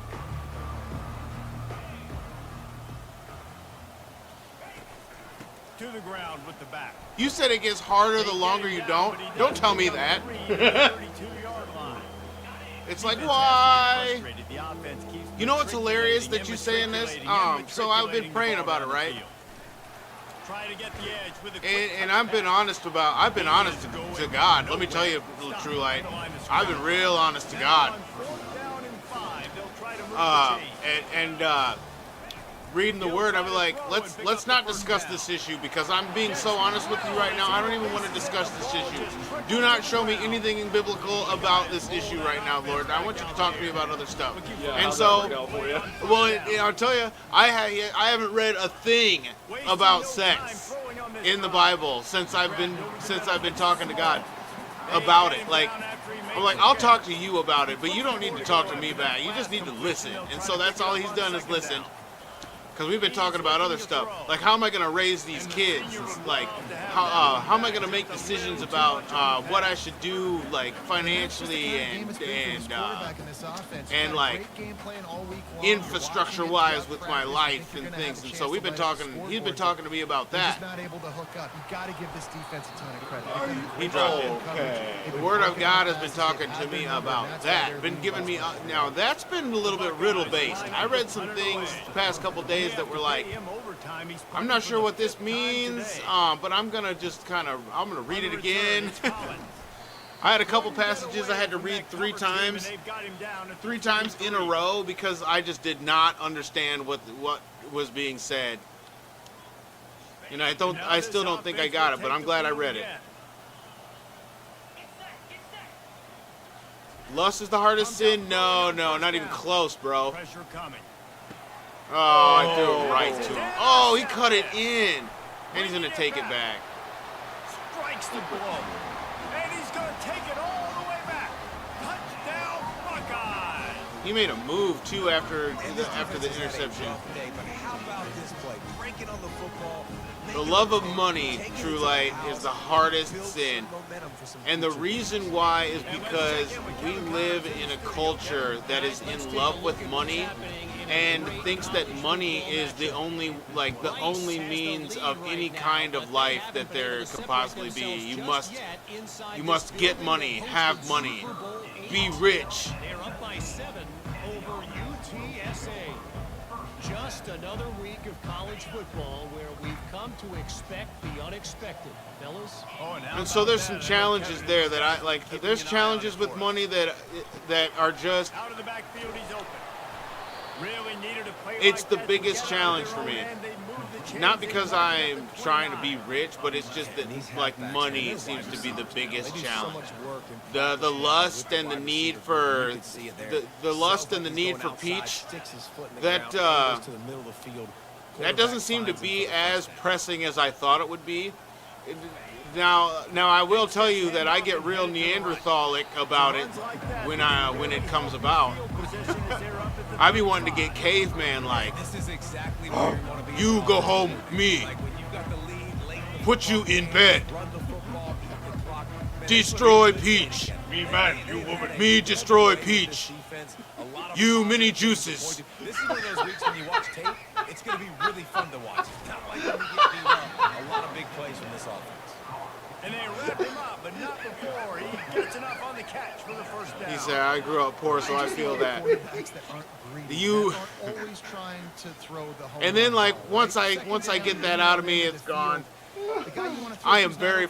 To the ground with the back. You said it gets harder the longer you don't. Don't tell me that. 32-yard line. It's like, Defense has why? been frustrated. The offense keeps You know what's hilarious that matriculating you say in this? and So I've been matriculating praying the about ball it, down the right? field. Try to get the edge with a quick And I've been honest about, I've been honest to God. Let me tell you, True Light, I've been real honest to God. On 4th down and 5, they'll try to move the chain. reading the word, I'd be like, let's not discuss this issue because I'm being so honest with you right now. I don't even want to discuss this issue. Do not show me anything biblical about this issue right now, Lord. I want you to talk to me about other stuff. And so, well, I'll tell you, I haven't read a thing about sex in the Bible since I've been talking to God about it. Like, I'm like, I'll talk to you about it, but you don't need to talk to me back. You just need to listen. And so that's all he's done is listen. Because we've been talking about other stuff. Like, how am I going to raise these kids? Like, how am I going to make decisions about what I should do, like, financially and like, infrastructure-wise with my life and things. And so we've been talking, he's been talking to me about that. Just not able to hook up. You got to give this defense a ton of credit. He dropped it. The Word of God has been talking to me about that. Been giving me, now that's been a little bit riddle-based. I read some things the past couple days that were like, I'm not sure what this means, but I'm gonna just I'm gonna read it again. I had a couple passages I had to read three times in a row because I just did not understand what was being said. And I still don't think I got it, but I'm glad I read it. Lust is the hardest sin? No, not even close, bro. Oh, I threw it right to him. Oh, he cut it in. And he's going to take it back. Strikes the blow. And he's going to take it all the way back. Touchdown, Buckeyes. He made a move, too, after the interception. How about this play? Breaking on the football. The love of money, True Light, is the hardest sin. And the reason why is because we live in a culture that is in love with money and thinks that money is the only means of any kind of life that there could possibly be. You must get money, have money, be rich. They're up by 7 over UTSA. Just another week of college football where we've come to expect the unexpected, fellas. And so there's some challenges there that I like. There's challenges with money that are just. Out of the backfield, he's open. Really needed a play It's like the that biggest together, challenge for me. and they moved the chains Not because inside I'm the trying to 49. be rich, but it's just that like money seems to be the biggest challenge. The lust and the need for the lust and the need for peach. That doesn't seem to be as pressing as I thought it would be. Now I will tell you that I get real Neanderthalic about it when it comes about. I be wanting to get caveman like. You go home, me. Put you in bed. Destroy Peach. Me man, you woman. Me destroy Peach. You mini juices. This is one of those weeks when you watch tape, it's going to be really fun to watch. It's not like when you get beat up. A lot of big plays from this offense. And they wrap him up, but not before he gets enough on the catch for the first down. He said, I grew up poor, so I feel that. You. And then like once I get that out of me, it's gone. I am very